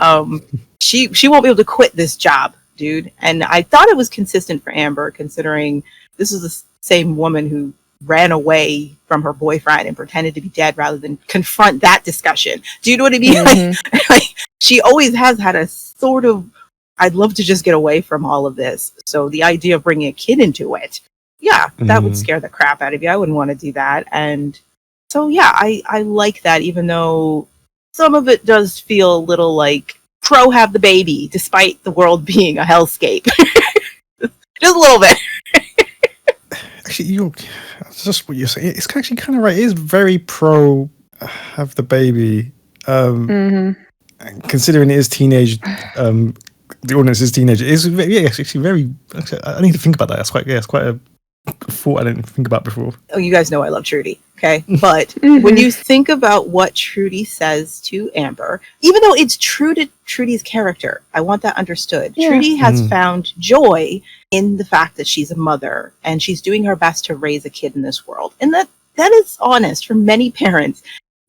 she won't be able to quit this job, dude. And I thought it was consistent for Amber, considering this is the same woman who ran away from her boyfriend and pretended to be dead rather than confront that discussion. Do you know what I mean? Like, she always has had a sort of, I'd love to just get away from all of this. So the idea of bringing a kid into it, that would scare the crap out of you. I wouldn't want to do that. And so, I like that, even though some of it does feel a little like pro have the baby, despite the world being a hellscape. Just a little bit. Actually, that's just what you're saying. It's actually kind of right. It is very pro have the baby. Considering it is teenage, the audience is teenage. It's actually very. I need to think about that. It's quite a thought I didn't think about before. Oh, you guys know I love Trudy, okay? But when you think about what Trudy says to Amber, even though it's true to Trudy's character, I want that understood. Yeah. Trudy has found joy in the fact that she's a mother and she's doing her best to raise a kid in this world. And that is honest for many parents.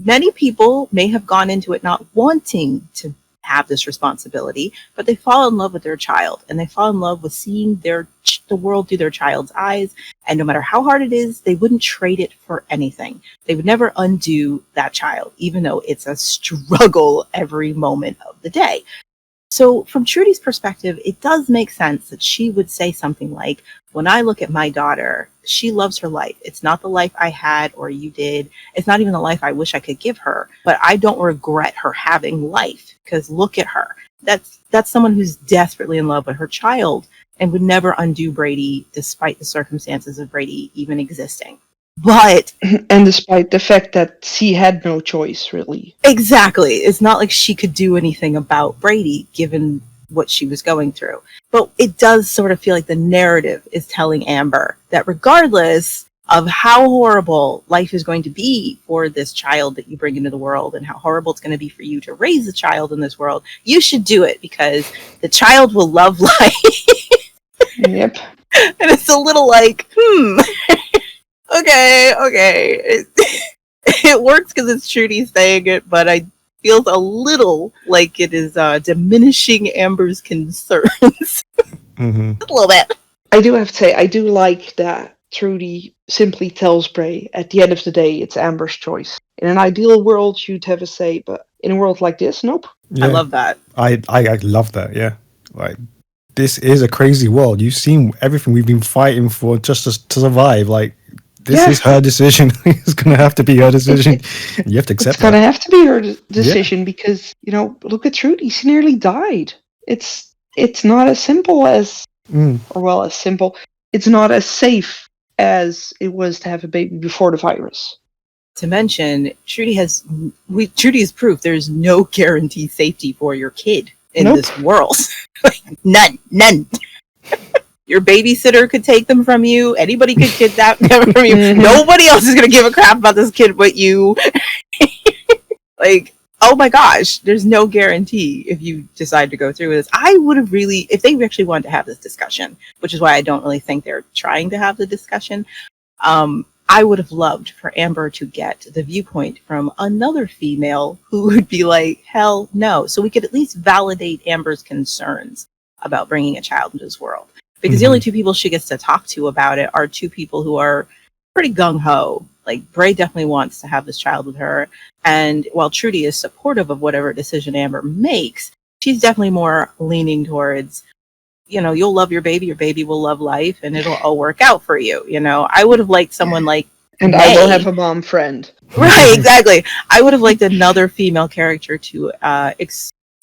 Many people may have gone into it not wanting to have this responsibility, but they fall in love with their child, and they fall in love with seeing the world through their child's eyes, And no matter how hard it is, they wouldn't trade it for anything. They would never undo that child, even though it's a struggle every moment of the day. So from Trudy's perspective, it does make sense that she would say something like, when I look at my daughter, she loves her life. It's not the life I had or you did. It's not even the life I wish I could give her, but I don't regret her having life because look at her. That's someone who's desperately in love with her child and would never undo Brady despite the circumstances of Brady even existing. But And despite the fact that she had no choice, really. exactly, it's not like she could do anything about Brady given what she was going through. But it does sort of feel like the narrative is telling Amber that regardless of how horrible life is going to be for this child that you bring into the world and how horrible it's going to be for you to raise a child in this world, you should do it because the child will love life. Yep. And it's a little like, okay. It works because it's Trudy saying it, but I feels a little like it is diminishing Amber's concerns. Mm-hmm. A little bit. I do have to say, I do like that Trudy simply tells Bray, at the end of the day, it's Amber's choice. In an ideal world, you'd have a say, but in a world like this, nope. Yeah. I love that. I love that, yeah. Like, this is a crazy world. You've seen everything we've been fighting for just to survive. Like, this is her decision. It's going to have to be her decision. You have to accept It's going to have to be her decision because, look at Trudy. She nearly died. It's not as simple as, it's not as safe as it was to have a baby before the virus. To mention, Trudy is proof there's no guaranteed safety for your kid in this world. None. Your babysitter could take them from you. Anybody could kidnap them from you. Nobody else is going to give a crap about this kid but you. Like, oh my gosh, there's no guarantee if you decide to go through with this. I would have really, if they actually wanted to have this discussion, which is why I don't really think they're trying to have the discussion, I would have loved for Amber to get the viewpoint from another female who would be like, hell no. So we could at least validate Amber's concerns about bringing a child into this world. Because the only two people she gets to talk to about it are two people who are pretty gung-ho. Like, Bray definitely wants to have this child with her. And while Trudy is supportive of whatever decision Amber makes, she's definitely more leaning towards, you'll love your baby will love life, and it'll all work out for you. I would have liked someone like And May. I will have a mom friend. Right, exactly. I would have liked another female character to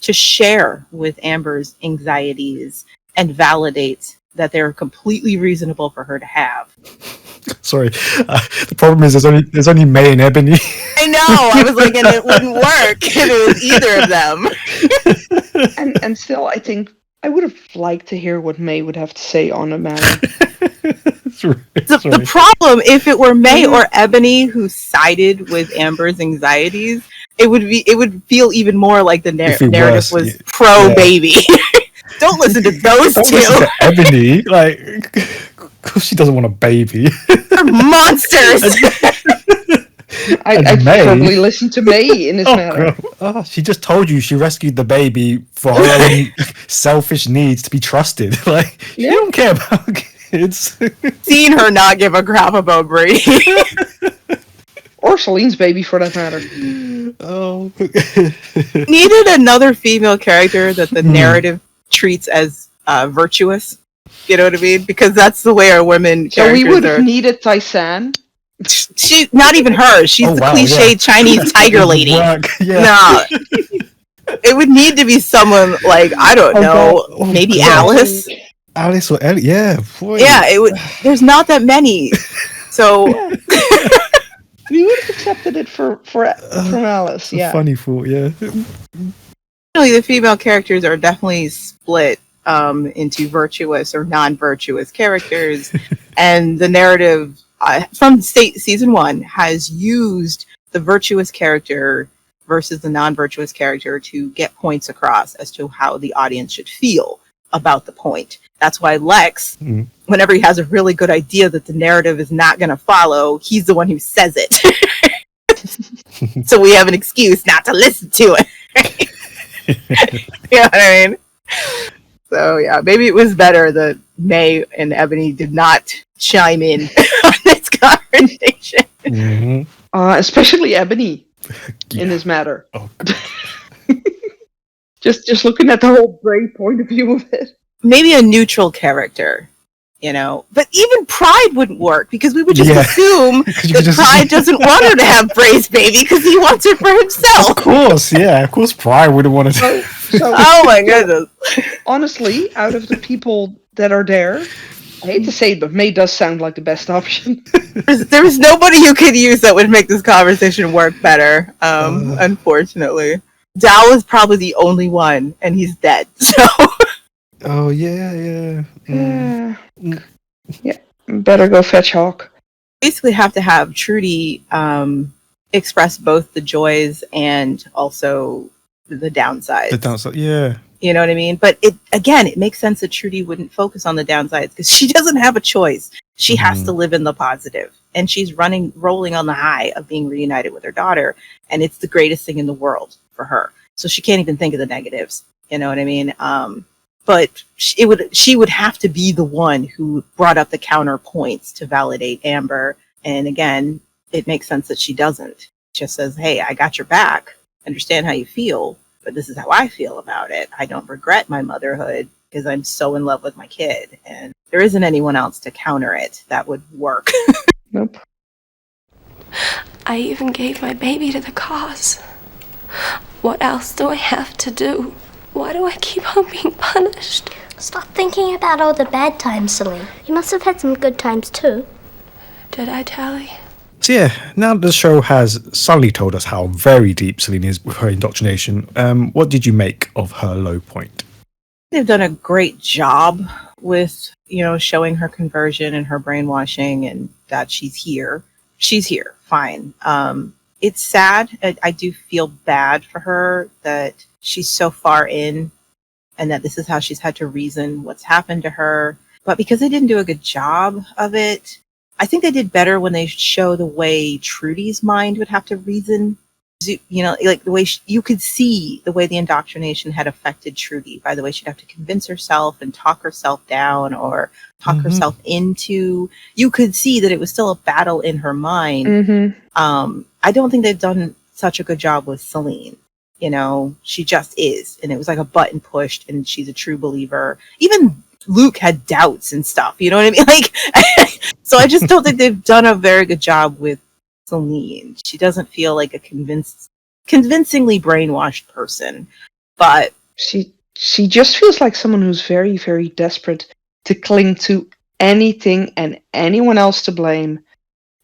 share with Amber's anxieties and validate that they're completely reasonable for her to have. Sorry, the problem is there's only May and Ebony. I know. I was like, and it wouldn't work if it was either of them. And still, I think I would have liked to hear what May would have to say on the matter. The problem, if it were May or Ebony who sided with Amber's anxieties, it would feel even more like the narrative was pro baby. Don't listen to those two. Listen to Ebony, like, because she doesn't want a baby. They're monsters. I'd probably listen to May in this matter. Oh, she just told you she rescued the baby for her own selfish needs to be trusted. Like, you don't care about kids. Seen her not give a crap about Brady. Or Selene's baby, for that matter. Oh. Needed another female character that the narrative treats as virtuous. You know what I mean? Because that's the way our women characters are. So we would have needed Tysan. She, not even her. She's the cliched Chinese tiger lady. No. It would need to be someone like, I don't know, maybe Alice. Alice or Ellie, yeah. Boy. Yeah, it would. There's not that many. So we would have accepted it from Alice. Yeah. Funny thought, yeah. Really, the female characters are definitely split into virtuous or non-virtuous characters, and the narrative from season 1 has used the virtuous character versus the non-virtuous character to get points across as to how the audience should feel about the point. That's why Lex, whenever he has a really good idea that the narrative is not going to follow, he's the one who says it. So we have an excuse not to listen to it. You know what I mean? So yeah, maybe it was better that May and Ebony did not chime in on this conversation. Especially Ebony in this matter. Oh, God. Just looking at the whole Bray point of view of it. Maybe a neutral character, but even Pride wouldn't work because we would just assume that Pride doesn't want her to have Bray's baby because he wants her for himself. Of course, Pride wouldn't want to. Oh my goodness. Honestly, out of the people that are there, I hate to say it, but May does sound like the best option. There's nobody you could use that would make this conversation work better, unfortunately. Dal is probably the only one, and he's dead, so... Oh, yeah. Yeah, better go fetch Hawk. Basically have to have Trudy express both the joys and also the downsides. The downside, yeah. You know what I mean? But it makes sense that Trudy wouldn't focus on the downsides because she doesn't have a choice. She has to live in the positive. And she's rolling on the high of being reunited with her daughter. And it's the greatest thing in the world for her. So she can't even think of the negatives. You know what I mean? But she would have to be the one who brought up the counterpoints to validate Amber. And again, it makes sense that she doesn't. Just says, hey, I got your back. Understand how you feel. But this is how I feel about it. I don't regret my motherhood because I'm so in love with my kid. And there isn't anyone else to counter it that would work. Nope. I even gave my baby to the cause. What else do I have to do? Why do I keep on being punished? Stop thinking about all the bad times, Salene. You must have had some good times too. Did I, Tally? So yeah, now the show has suddenly told us how very deep Salene is with her indoctrination. What did you make of her low point? They've done a great job with, showing her conversion and her brainwashing and that she's here. She's here, fine. It's sad. I do feel bad for her that she's so far in and that this is how she's had to reason what's happened to her. But because they didn't do a good job of it, I think they did better when they show the way Trudy's mind would have to reason. Like the way you could see the way the indoctrination had affected Trudy by the way she'd have to convince herself and talk herself down or talk herself into. You could see that it was still a battle in her mind. I don't think they've done such a good job with Salene. She just is. And it was like a button pushed and she's a true believer. Even Luke had doubts and stuff. You know what I mean? Like, so I just don't think they've done a very good job with Salene. She doesn't feel like a convincingly brainwashed person. But she just feels like someone who's very, very desperate to cling to anything and anyone else to blame.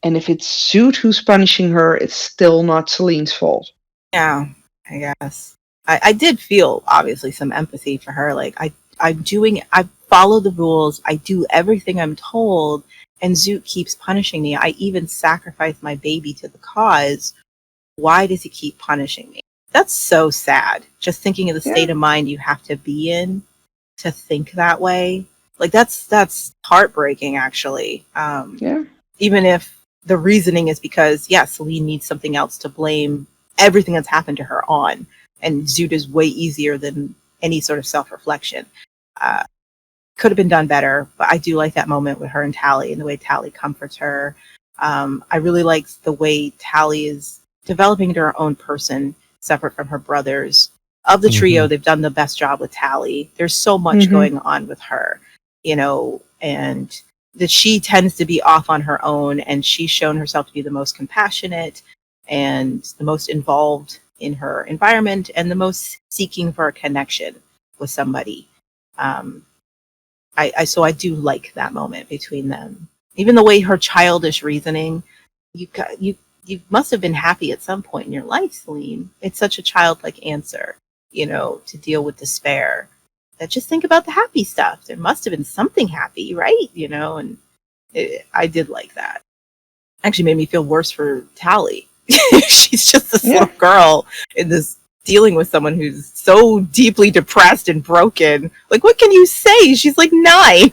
And if it's Zoot who's punishing her, it's still not Selene's fault. Yeah, I guess. I did feel, obviously, some empathy for her. Like, I follow the rules. I do everything I'm told. And Zoot keeps punishing me. I even sacrifice my baby to the cause. Why does he keep punishing me? That's so sad. Just thinking of the state of mind you have to be in to think that way. Like, that's heartbreaking, actually. Even if the reasoning is because, Salene needs something else to blame everything that's happened to her on. And Zoot is way easier than any sort of self-reflection. Could have been done better, but I do like that moment with her and Tally and the way Tally comforts her. I really like the way Tally is developing into her own person, separate from her brothers. Of the trio, they've done the best job with Tally. There's so much going on with her, and that she tends to be off on her own, and she's shown herself to be the most compassionate and the most involved in her environment and the most seeking for a connection with somebody. So I do like that moment between them. Even the way her childish reasoning, you must have been happy at some point in your life, Salene. It's such a childlike answer, to deal with despair. That just think about the happy stuff. There must have been something happy, right? And I did like that. Actually made me feel worse for Tally. She's just this little girl in this dealing with someone who's so deeply depressed and broken. Like, what can you say? She's like 9.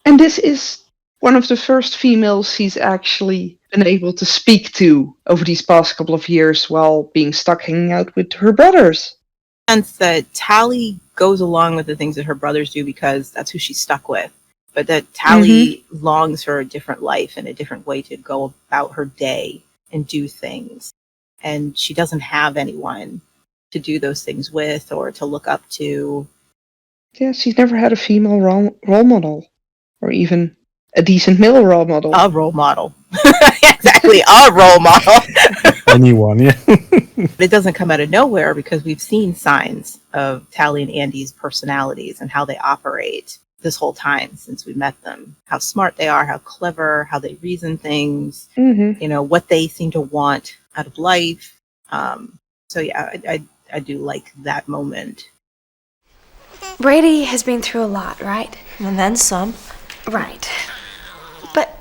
And this is one of the first females he's actually been able to speak to over these past couple of years while being stuck hanging out with her brothers. Sense that Tally goes along with the things that her brothers do because that's who she's stuck with. but that Tally longs for a different life and a different way to go about her day and do things. And she doesn't have anyone to do those things with or to look up to. Yeah, she's never had a female role model, or even a decent male role model. A role model. Exactly, a role model. Anyone, yeah. But it doesn't come out of nowhere because we've seen signs of Tally and Andy's personalities and how they operate this whole time since we met them. How smart they are, how clever, how they reason things, you know, what they seem to want out of life. So yeah, I do like that moment. Brady has been through a lot, right? And then some. Right. But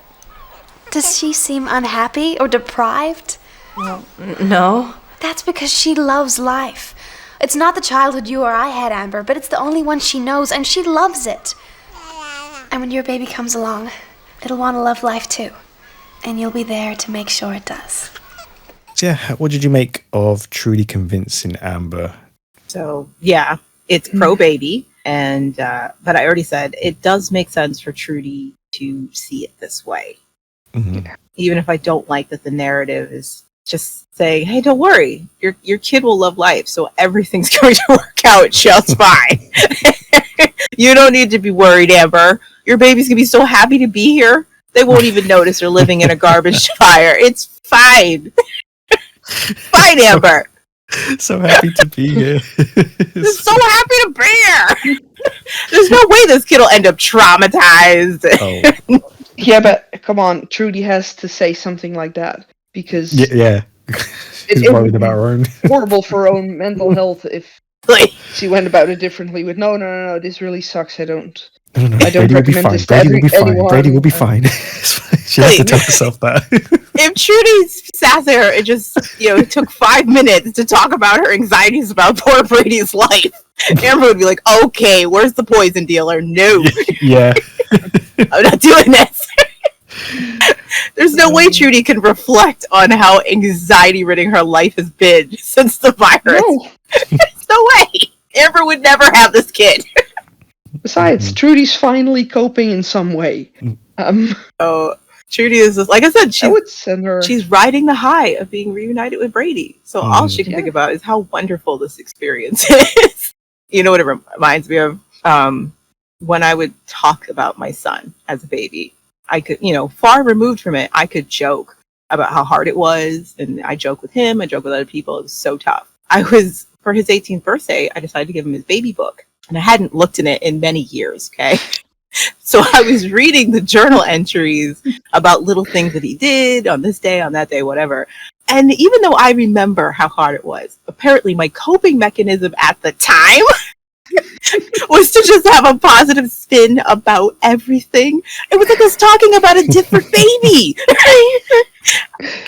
does she seem unhappy or deprived? Well, no. That's because she loves life. It's not the childhood you or I had, Amber, but it's the only one she knows, and she loves it. And when your baby comes along, it'll want to love life too. And you'll be there to make sure it does. Yeah, what did you make of Trudy convincing Amber? So yeah, it's pro-baby, and but I already said it does make sense for Trudy to see it this way. Even if I don't like that the narrative is just saying, hey, don't worry, your kid will love life, so everything's going to work out just fine. You don't need to be worried, Amber. Your baby's going to be so happy to be here, they won't even notice you're living in a garbage fire. It's fine. Fine, Amber. So happy to be here. So happy to be here. There's no way this kid will end up traumatized. Oh. Yeah, but come on, Trudy has to say something like that because yeah. She's worried about her own. Horrible for her own mental health if she went about it differently. With no, this really sucks. I don't Brady will be fine. Brady will be fine. She has to tell herself that. If Trudy sat there and just, took 5 minutes to talk about her anxieties about poor Brady's life, Amber would be like, okay, where's the poison dealer? No. Yeah. I'm not doing this. There's no way Trudy can reflect on how anxiety-ridden her life has been since the virus. No. There's no way. Amber would never have this kid. Besides, Trudy's finally coping in some way. Trudy is just, like I said, she's riding the high of being reunited with Brady. So all she can think about is how wonderful this experience is. You know what it reminds me of? When I would talk about my son as a baby, I could, far removed from it, I could joke about how hard it was. And I joke with him, I joke with other people. It was so tough. For his 18th birthday, I decided to give him his baby book. And I hadn't looked in it in many years, okay? So I was reading the journal entries about little things that he did on this day, on that day, whatever. And even though I remember how hard it was, apparently my coping mechanism at the time was to just have a positive spin about everything. It was like I was talking about a different baby.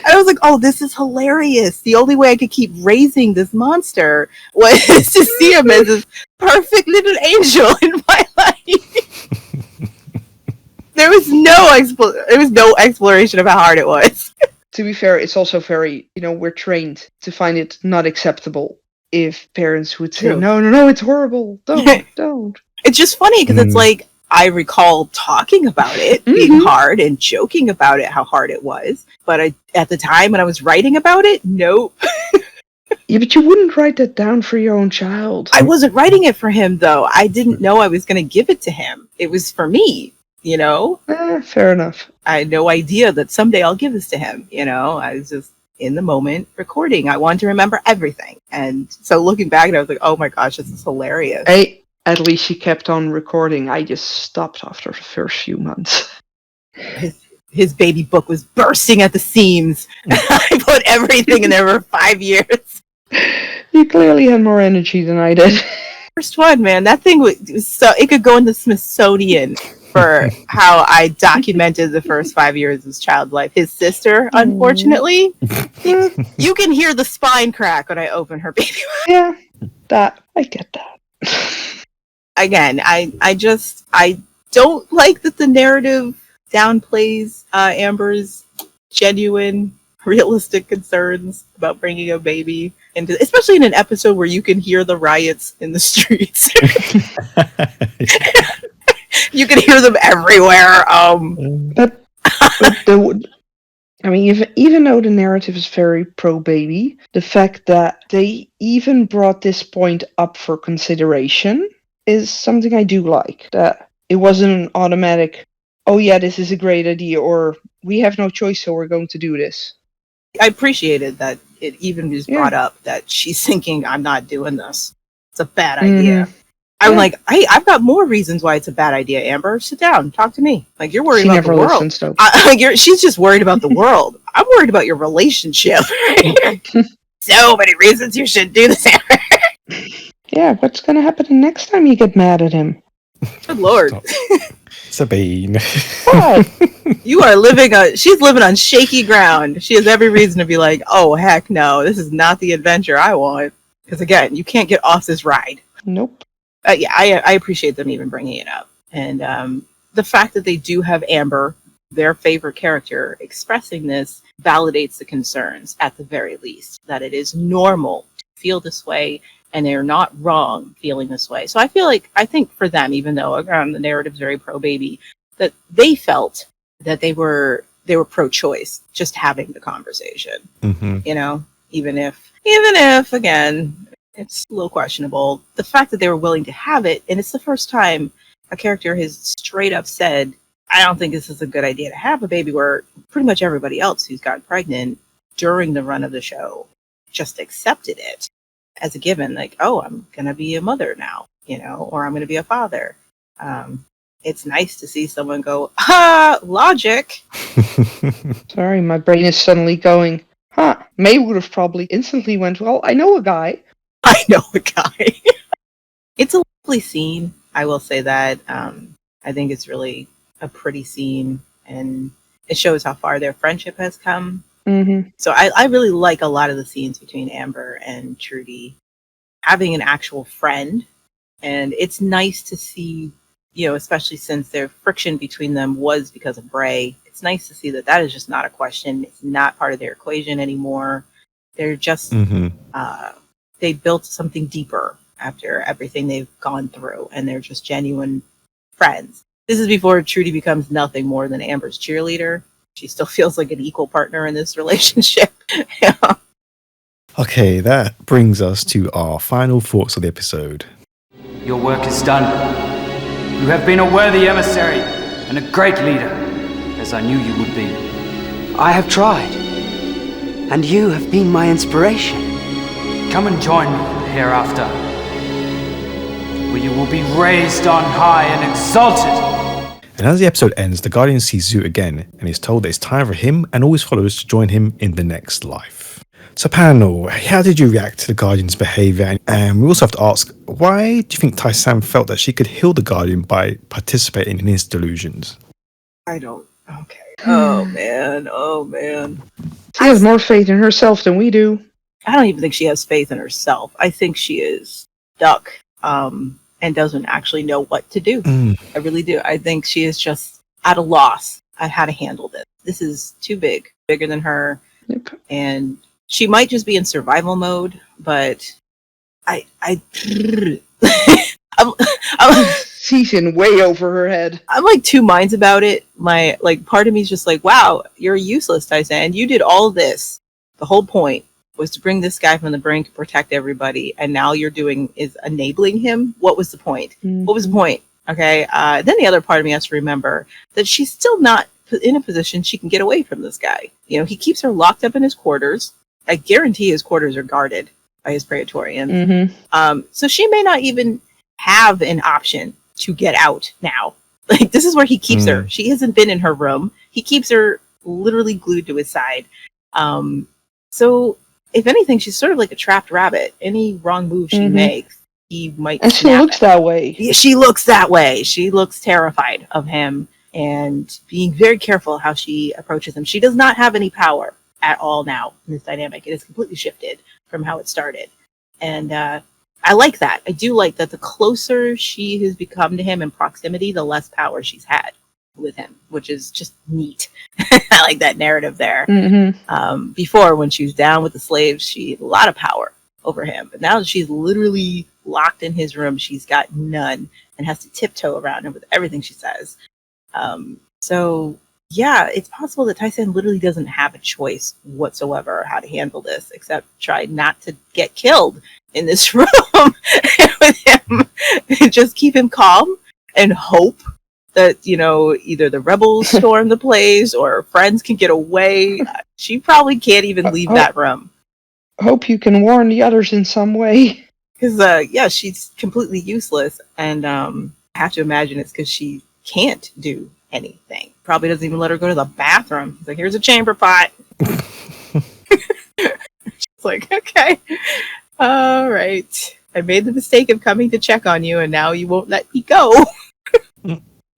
I was like, oh, this is hilarious. The only way I could keep raising this monster was to see him as this perfect little angel in my life. There was no exploration of how hard it was. To be fair, it's also very, we're trained to find it not acceptable if parents would say, no, it's horrible. Don't. It's just funny because it's like, I recall talking about it being hard and joking about it, how hard it was. But at the time when I was writing about it, nope. Yeah, but you wouldn't write that down for your own child. I wasn't writing it for him, though. I didn't know I was going to give it to him. It was for me, Fair enough. I had no idea that someday I'll give this to him, I was just in the moment recording. I wanted to remember everything. And so looking back, I was like, oh my gosh, this is hilarious. Hey, at least she kept on recording. I just stopped after the first few months. His baby book was bursting at the seams. I put everything in there for 5 years. You clearly had more energy than I did. First one, man. That thing was so, it could go in the Smithsonian for how I documented the first 5 years of his child life. His sister, unfortunately, you can hear the spine crack when I open her baby. Yeah, I get that. Again, I don't like that the narrative downplays Amber's genuine, realistic concerns about bringing a baby into, especially in an episode where you can hear the riots in the streets. You can hear them everywhere. But I mean, even though the narrative is very pro-baby, the fact that they even brought this point up for consideration is something I do like. That it wasn't an automatic, oh yeah, this is a great idea, or we have no choice, so we're going to do this. I appreciated that it even was brought up that she's thinking, I'm not doing this. It's a bad idea. I'm like, hey, I've got more reasons why it's a bad idea, Amber. Sit down, talk to me. Like, you're worried about the world. Listens, she's just worried about the world. I'm worried about your relationship. So many reasons you should do this, Amber. Yeah, what's going to happen next time you get mad at him? Good Lord. Sabine. What? You are she's living on shaky ground. She has every reason to be like, oh, heck no, this is not the adventure I want. Because again, you can't get off this ride. Nope. Yeah, I appreciate them even bringing it up. And the fact that they do have Amber, their favorite character, expressing this validates the concerns at the very least. That it is normal to feel this way and they're not wrong feeling this way. So I think for them, even though again, the narrative's very pro-baby, that they felt that they were pro-choice just having the conversation. Mm-hmm. You know, even if again, it's a little questionable. The fact that they were willing to have it, and it's the first time a character has straight up said, I don't think this is a good idea to have a baby, where pretty much everybody else who's gotten pregnant during the run of the show just accepted it as a given. Like, oh, I'm going to be a mother now, you know, or I'm going to be a father. It's nice to see someone go, logic. Sorry, my brain is suddenly going, May would have probably instantly went, well, I know a guy. I know a guy. It's a lovely scene. I will say that. I think it's really a pretty scene, and it shows how far their friendship has come. Mm-hmm. So I really like a lot of the scenes between Amber and Trudy having an actual friend. And it's nice to see, you know, especially since their friction between them was because of Bray. It's nice to see that that is just not a question. It's not part of their equation anymore. They're just, they built something deeper after everything they've gone through, and they're just genuine friends. This is before Trudy becomes nothing more than Amber's cheerleader. She still feels like an equal partner in this relationship. Yeah. Okay, that brings us to our final thoughts of the episode. Your work is done. You have been a worthy emissary and a great leader, as I knew you would be. I have tried, and you have been my inspiration. Come and join me hereafter, where you will be raised on high and exalted. And as the episode ends, the Guardian sees Zoot again and is told that it's time for him and all his followers to join him in the next life. So panel, how did you react to the Guardian's behaviour? And we also have to ask, why do you think Tai-San felt that she could heal the Guardian by participating in his delusions? I don't. Okay. Oh man. She has more faith in herself than we do. I don't even think she has faith in herself. I think she is stuck. And doesn't actually know what to do. I really do. I think she is just at a loss on how to handle this. This is too bigger than her. Yep. And she might just be in survival mode, but I'm she's in way over her head. I'm like two minds about it. My part of me is just like, wow, you're useless, Tai-San. You did all this. The whole point was to bring this guy from the brink to protect everybody, and now you're doing is enabling him. What was the point? What was the point? Okay. Then the other part of me has to remember that she's still not in a position she can get away from this guy. You know, he keeps her locked up in his quarters. I guarantee his quarters are guarded by his Praetorians. So she may not even have an option to get out now. Like, this is where he keeps her. She hasn't been in her room. He keeps her literally glued to his side. So if anything, she's sort of like a trapped rabbit. Any wrong move she makes, he might. And she looks that way. Yeah, she looks that way. She looks terrified of him and being very careful how she approaches him. She does not have any power at all now in this dynamic. It has completely shifted from how it started. And I like that. I do like that the closer she has become to him in proximity, the less power she's had with him, which is just neat. I like that narrative there. Before, when she was down with the slaves, she had a lot of power over him, but now she's literally locked in his room. She's got none and has to tiptoe around him with everything she says. So yeah, it's possible that Tyson literally doesn't have a choice whatsoever how to handle this, except try not to get killed in this room with him, and just keep him calm and hope that, you know, either the rebels storm the place or friends can get away. She probably can't even leave that room. Hope you can warn the others in some way. Because, yeah, she's completely useless. And I have to imagine it's because she can't do anything. Probably doesn't even let her go to the bathroom. He's like, here's a chamber pot. She's like, okay. All right. I made the mistake of coming to check on you, and now you won't let me go.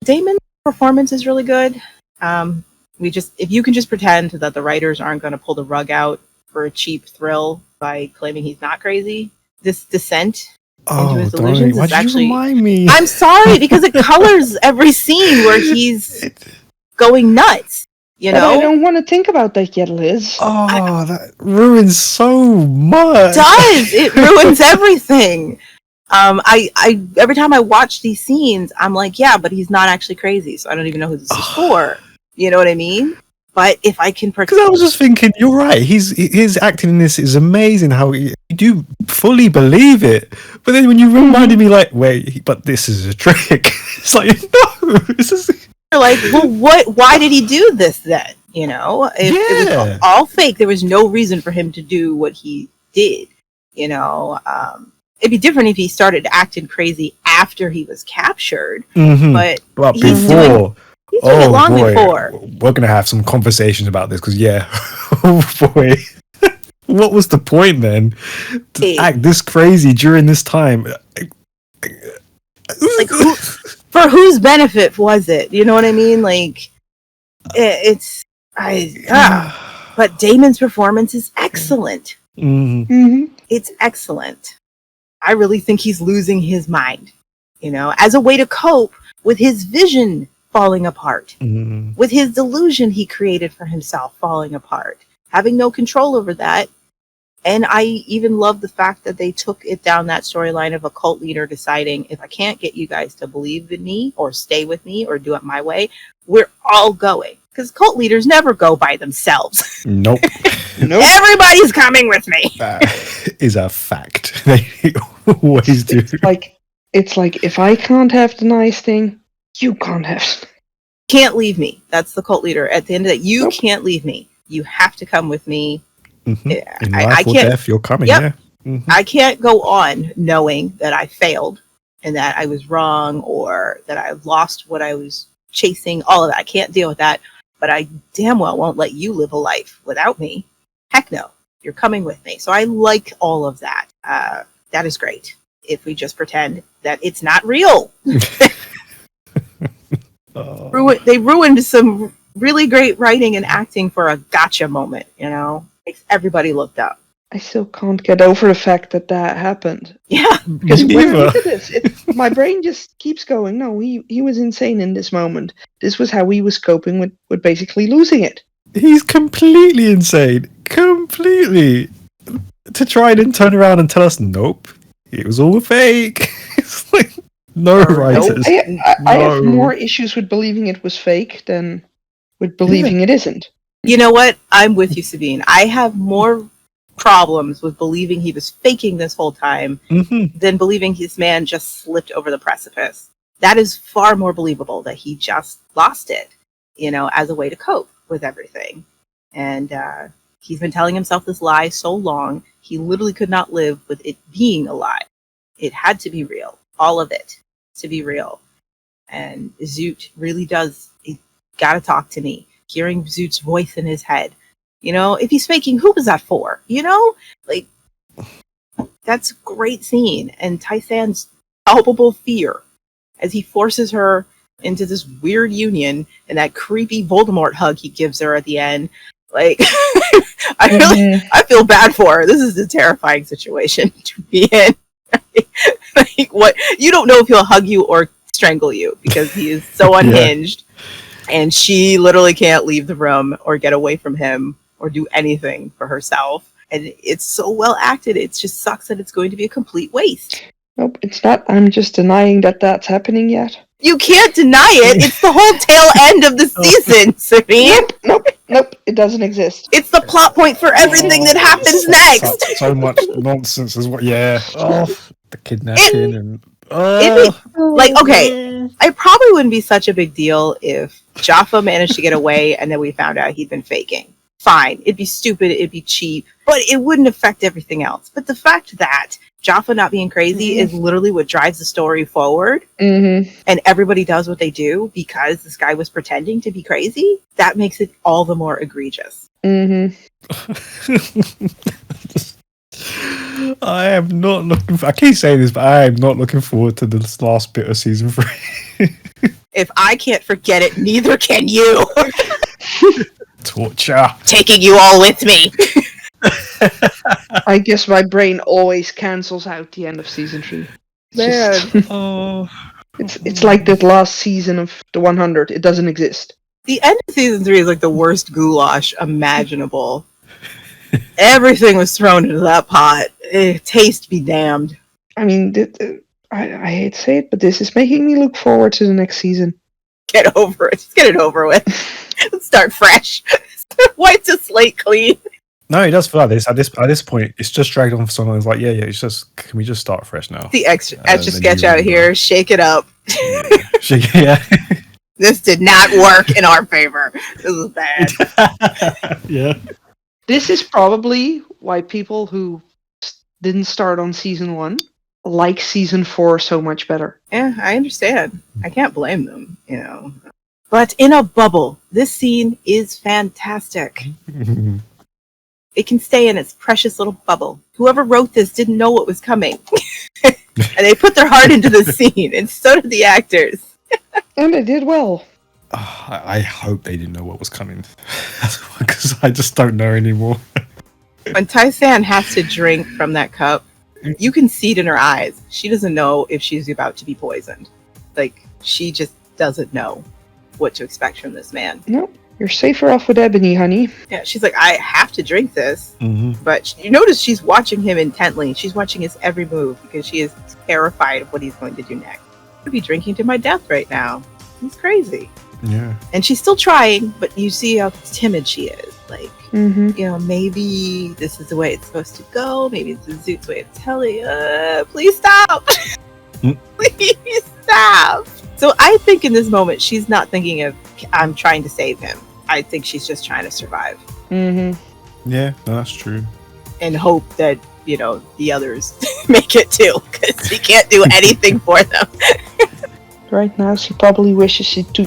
Damon's performance is really good. If you can just pretend that the writers aren't going to pull the rug out for a cheap thrill by claiming he's not crazy, this descent into his delusions is actually. You remind me? I'm sorry, because it colors every scene where he's going nuts. You know, but I don't want to think about that yet, Liz. Oh, that ruins so much. It ruins everything. I every time I watch these scenes, I'm like, yeah, but he's not actually crazy, so I don't even know who this is for. You know what I mean? But if I can, because I was just thinking, you're right. His acting in this is amazing. How you do fully believe it, but then when you reminded me, like, wait, but this is a trick. It's like, no, this is. Like, well, why did he do this then? You know, it was all fake. There was no reason for him to do what he did. You know, it'd be different if he started acting crazy after he was captured. Mm-hmm. But he's before. He's doing it long before. We're gonna have some conversations about this because oh boy, what was the point then to act this crazy during this time? Like, for whose benefit was it? You know what I mean? Like, but Damon's performance is excellent. Mm-hmm. It's excellent. I really think he's losing his mind, you know, as a way to cope with his vision falling apart, with his delusion he created for himself falling apart, having no control over that. And I even love the fact that they took it down that storyline of a cult leader deciding, if I can't get you guys to believe in me or stay with me or do it my way, we're all going. Because cult leaders never go by themselves. Nope. Everybody's coming with me. That is a fact. They always do. It's like, if I can't have the nice thing, you can't have. Can't leave me. That's the cult leader. At the end of that, you can't leave me. You have to come with me. Mm-hmm. In life or death, you're coming. Yep. Yeah. Mm-hmm. I can't go on knowing that I failed and that I was wrong or that I lost what I was chasing. All of that. I can't deal with that. But I damn well won't let you live a life without me. Heck no. You're coming with me. So I like all of that. That is great. If we just pretend that it's not real. They ruined some really great writing and acting for a gotcha moment, you know? Makes everybody looked up. I still can't get over the fact that happened. Yeah. Because look at this. My brain just keeps going, no, he was insane in this moment. This was how he was coping with basically losing it. He's completely insane. Completely. To try and turn around and tell us, nope, it was all fake. It's like, no writers. I have more issues with believing it was fake than with believing it isn't. You know what? I'm with you, Sabine. I have more problems with believing he was faking this whole time than believing his man just slipped over the precipice. That is far more believable that he just lost it, you know, as a way to cope with everything. And he's been telling himself this lie so long, he literally could not live with it being a lie. It had to be real. All of it to be real. And Zoot really does, he gotta talk to me. Hearing Zoot's voice in his head. You know, if he's faking, who was that for? You know? Like, that's a great scene. And Tysan's palpable fear as he forces her into this weird union and that creepy Voldemort hug he gives her at the end. Like, I feel bad for her. This is a terrifying situation to be in. Like, what? You don't know if he'll hug you or strangle you because he is so unhinged. And she literally can't leave the room or get away from him or do anything for herself. And it's so well acted. It just sucks that it's going to be a complete waste. Nope, it's not. I'm just denying that that's happening yet. You can't deny it. It's the whole tail end of the season, Sabine. Nope. It doesn't exist. It's the plot point for everything that happens next. So much nonsense is what. Yeah. Oh, the kidnapping and. Okay, it probably wouldn't be such a big deal if Jaffa managed to get away and then we found out he'd been faking. Fine, it'd be stupid, it'd be cheap, but it wouldn't affect everything else. But the fact that Jaffa not being crazy is literally what drives the story forward, and everybody does what they do because this guy was pretending to be crazy, that makes it all the more egregious. I am not looking I keep saying this, but I am not looking forward to this last bit of season 3. If I can't forget it, neither can you. Torture. Taking you all with me. I guess my brain always cancels out the end of season 3. It's like that last season of the 100. It doesn't exist. The end of season 3 is like the worst goulash imaginable. Everything was thrown into that pot. Taste be damned. I mean, I hate to say it, but this is making me look forward to the next season. Get over it. Just get it over with. Let's start fresh. Wipe the slate clean. No, it does feel like this. At this point, it's just dragged on for so long. It's like, yeah, it's just, can we just start fresh now? The extra sketch out here. Shake it up. Yeah. This did not work in our favor. This is bad. Yeah. This is probably why people who didn't start on season 1 like season 4 so much better. Yeah, I understand. I can't blame them, But in a bubble, this scene is fantastic. It can stay in its precious little bubble. Whoever wrote this didn't know what was coming. And they put their heart into the scene, and so did the actors. And they did well. I hope they didn't know what was coming. Because I just don't know anymore. When Tai-San has to drink from that cup, you can see it in her eyes. She doesn't know if she's about to be poisoned. Like, she just doesn't know what to expect from this man. Nope. You're safer off with Ebony, honey. Yeah, she's like, I have to drink this. But you notice she's watching him intently. She's watching his every move because she is terrified of what he's going to do next. I'd be drinking to my death right now. He's crazy. Yeah. And she's still trying, but you see how timid she is. Like, maybe this is the way it's supposed to go. Maybe it's the Zoot's way of telling you, please stop. Please stop. So I think in this moment, she's not thinking of, I'm trying to save him. I think she's just trying to survive. Yeah, no, that's true. And hope that, the others make it too, because he can't do anything for them. Right now, she probably wishes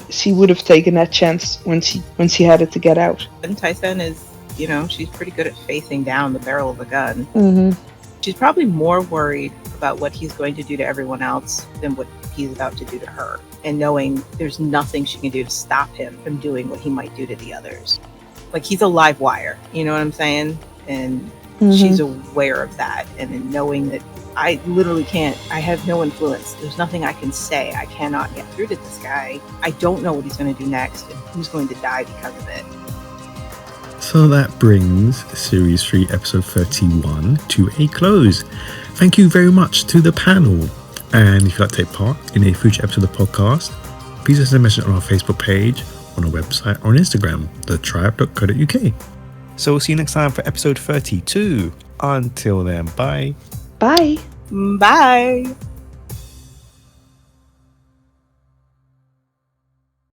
she would have taken that chance when she had it to get out. And Tai-San is, she's pretty good at facing down the barrel of a gun. She's probably more worried about what he's going to do to everyone else than what he's about to do to her. And knowing there's nothing she can do to stop him from doing what he might do to the others. Like, he's a live wire, you know what I'm saying? And she's aware of that. And then knowing that I literally can't. I have no influence. There's nothing I can say. I cannot get through to this guy. I don't know what he's going to do next and who's going to die because of it. So that brings Series 3, Episode 31 to a close. Thank you very much to the panel. And if you'd like to take part in a future episode of the podcast, please send a message on our Facebook page, on our website, or on Instagram, thetribe.co.uk. So we'll see you next time for Episode 32. Until then, bye. Bye. Bye.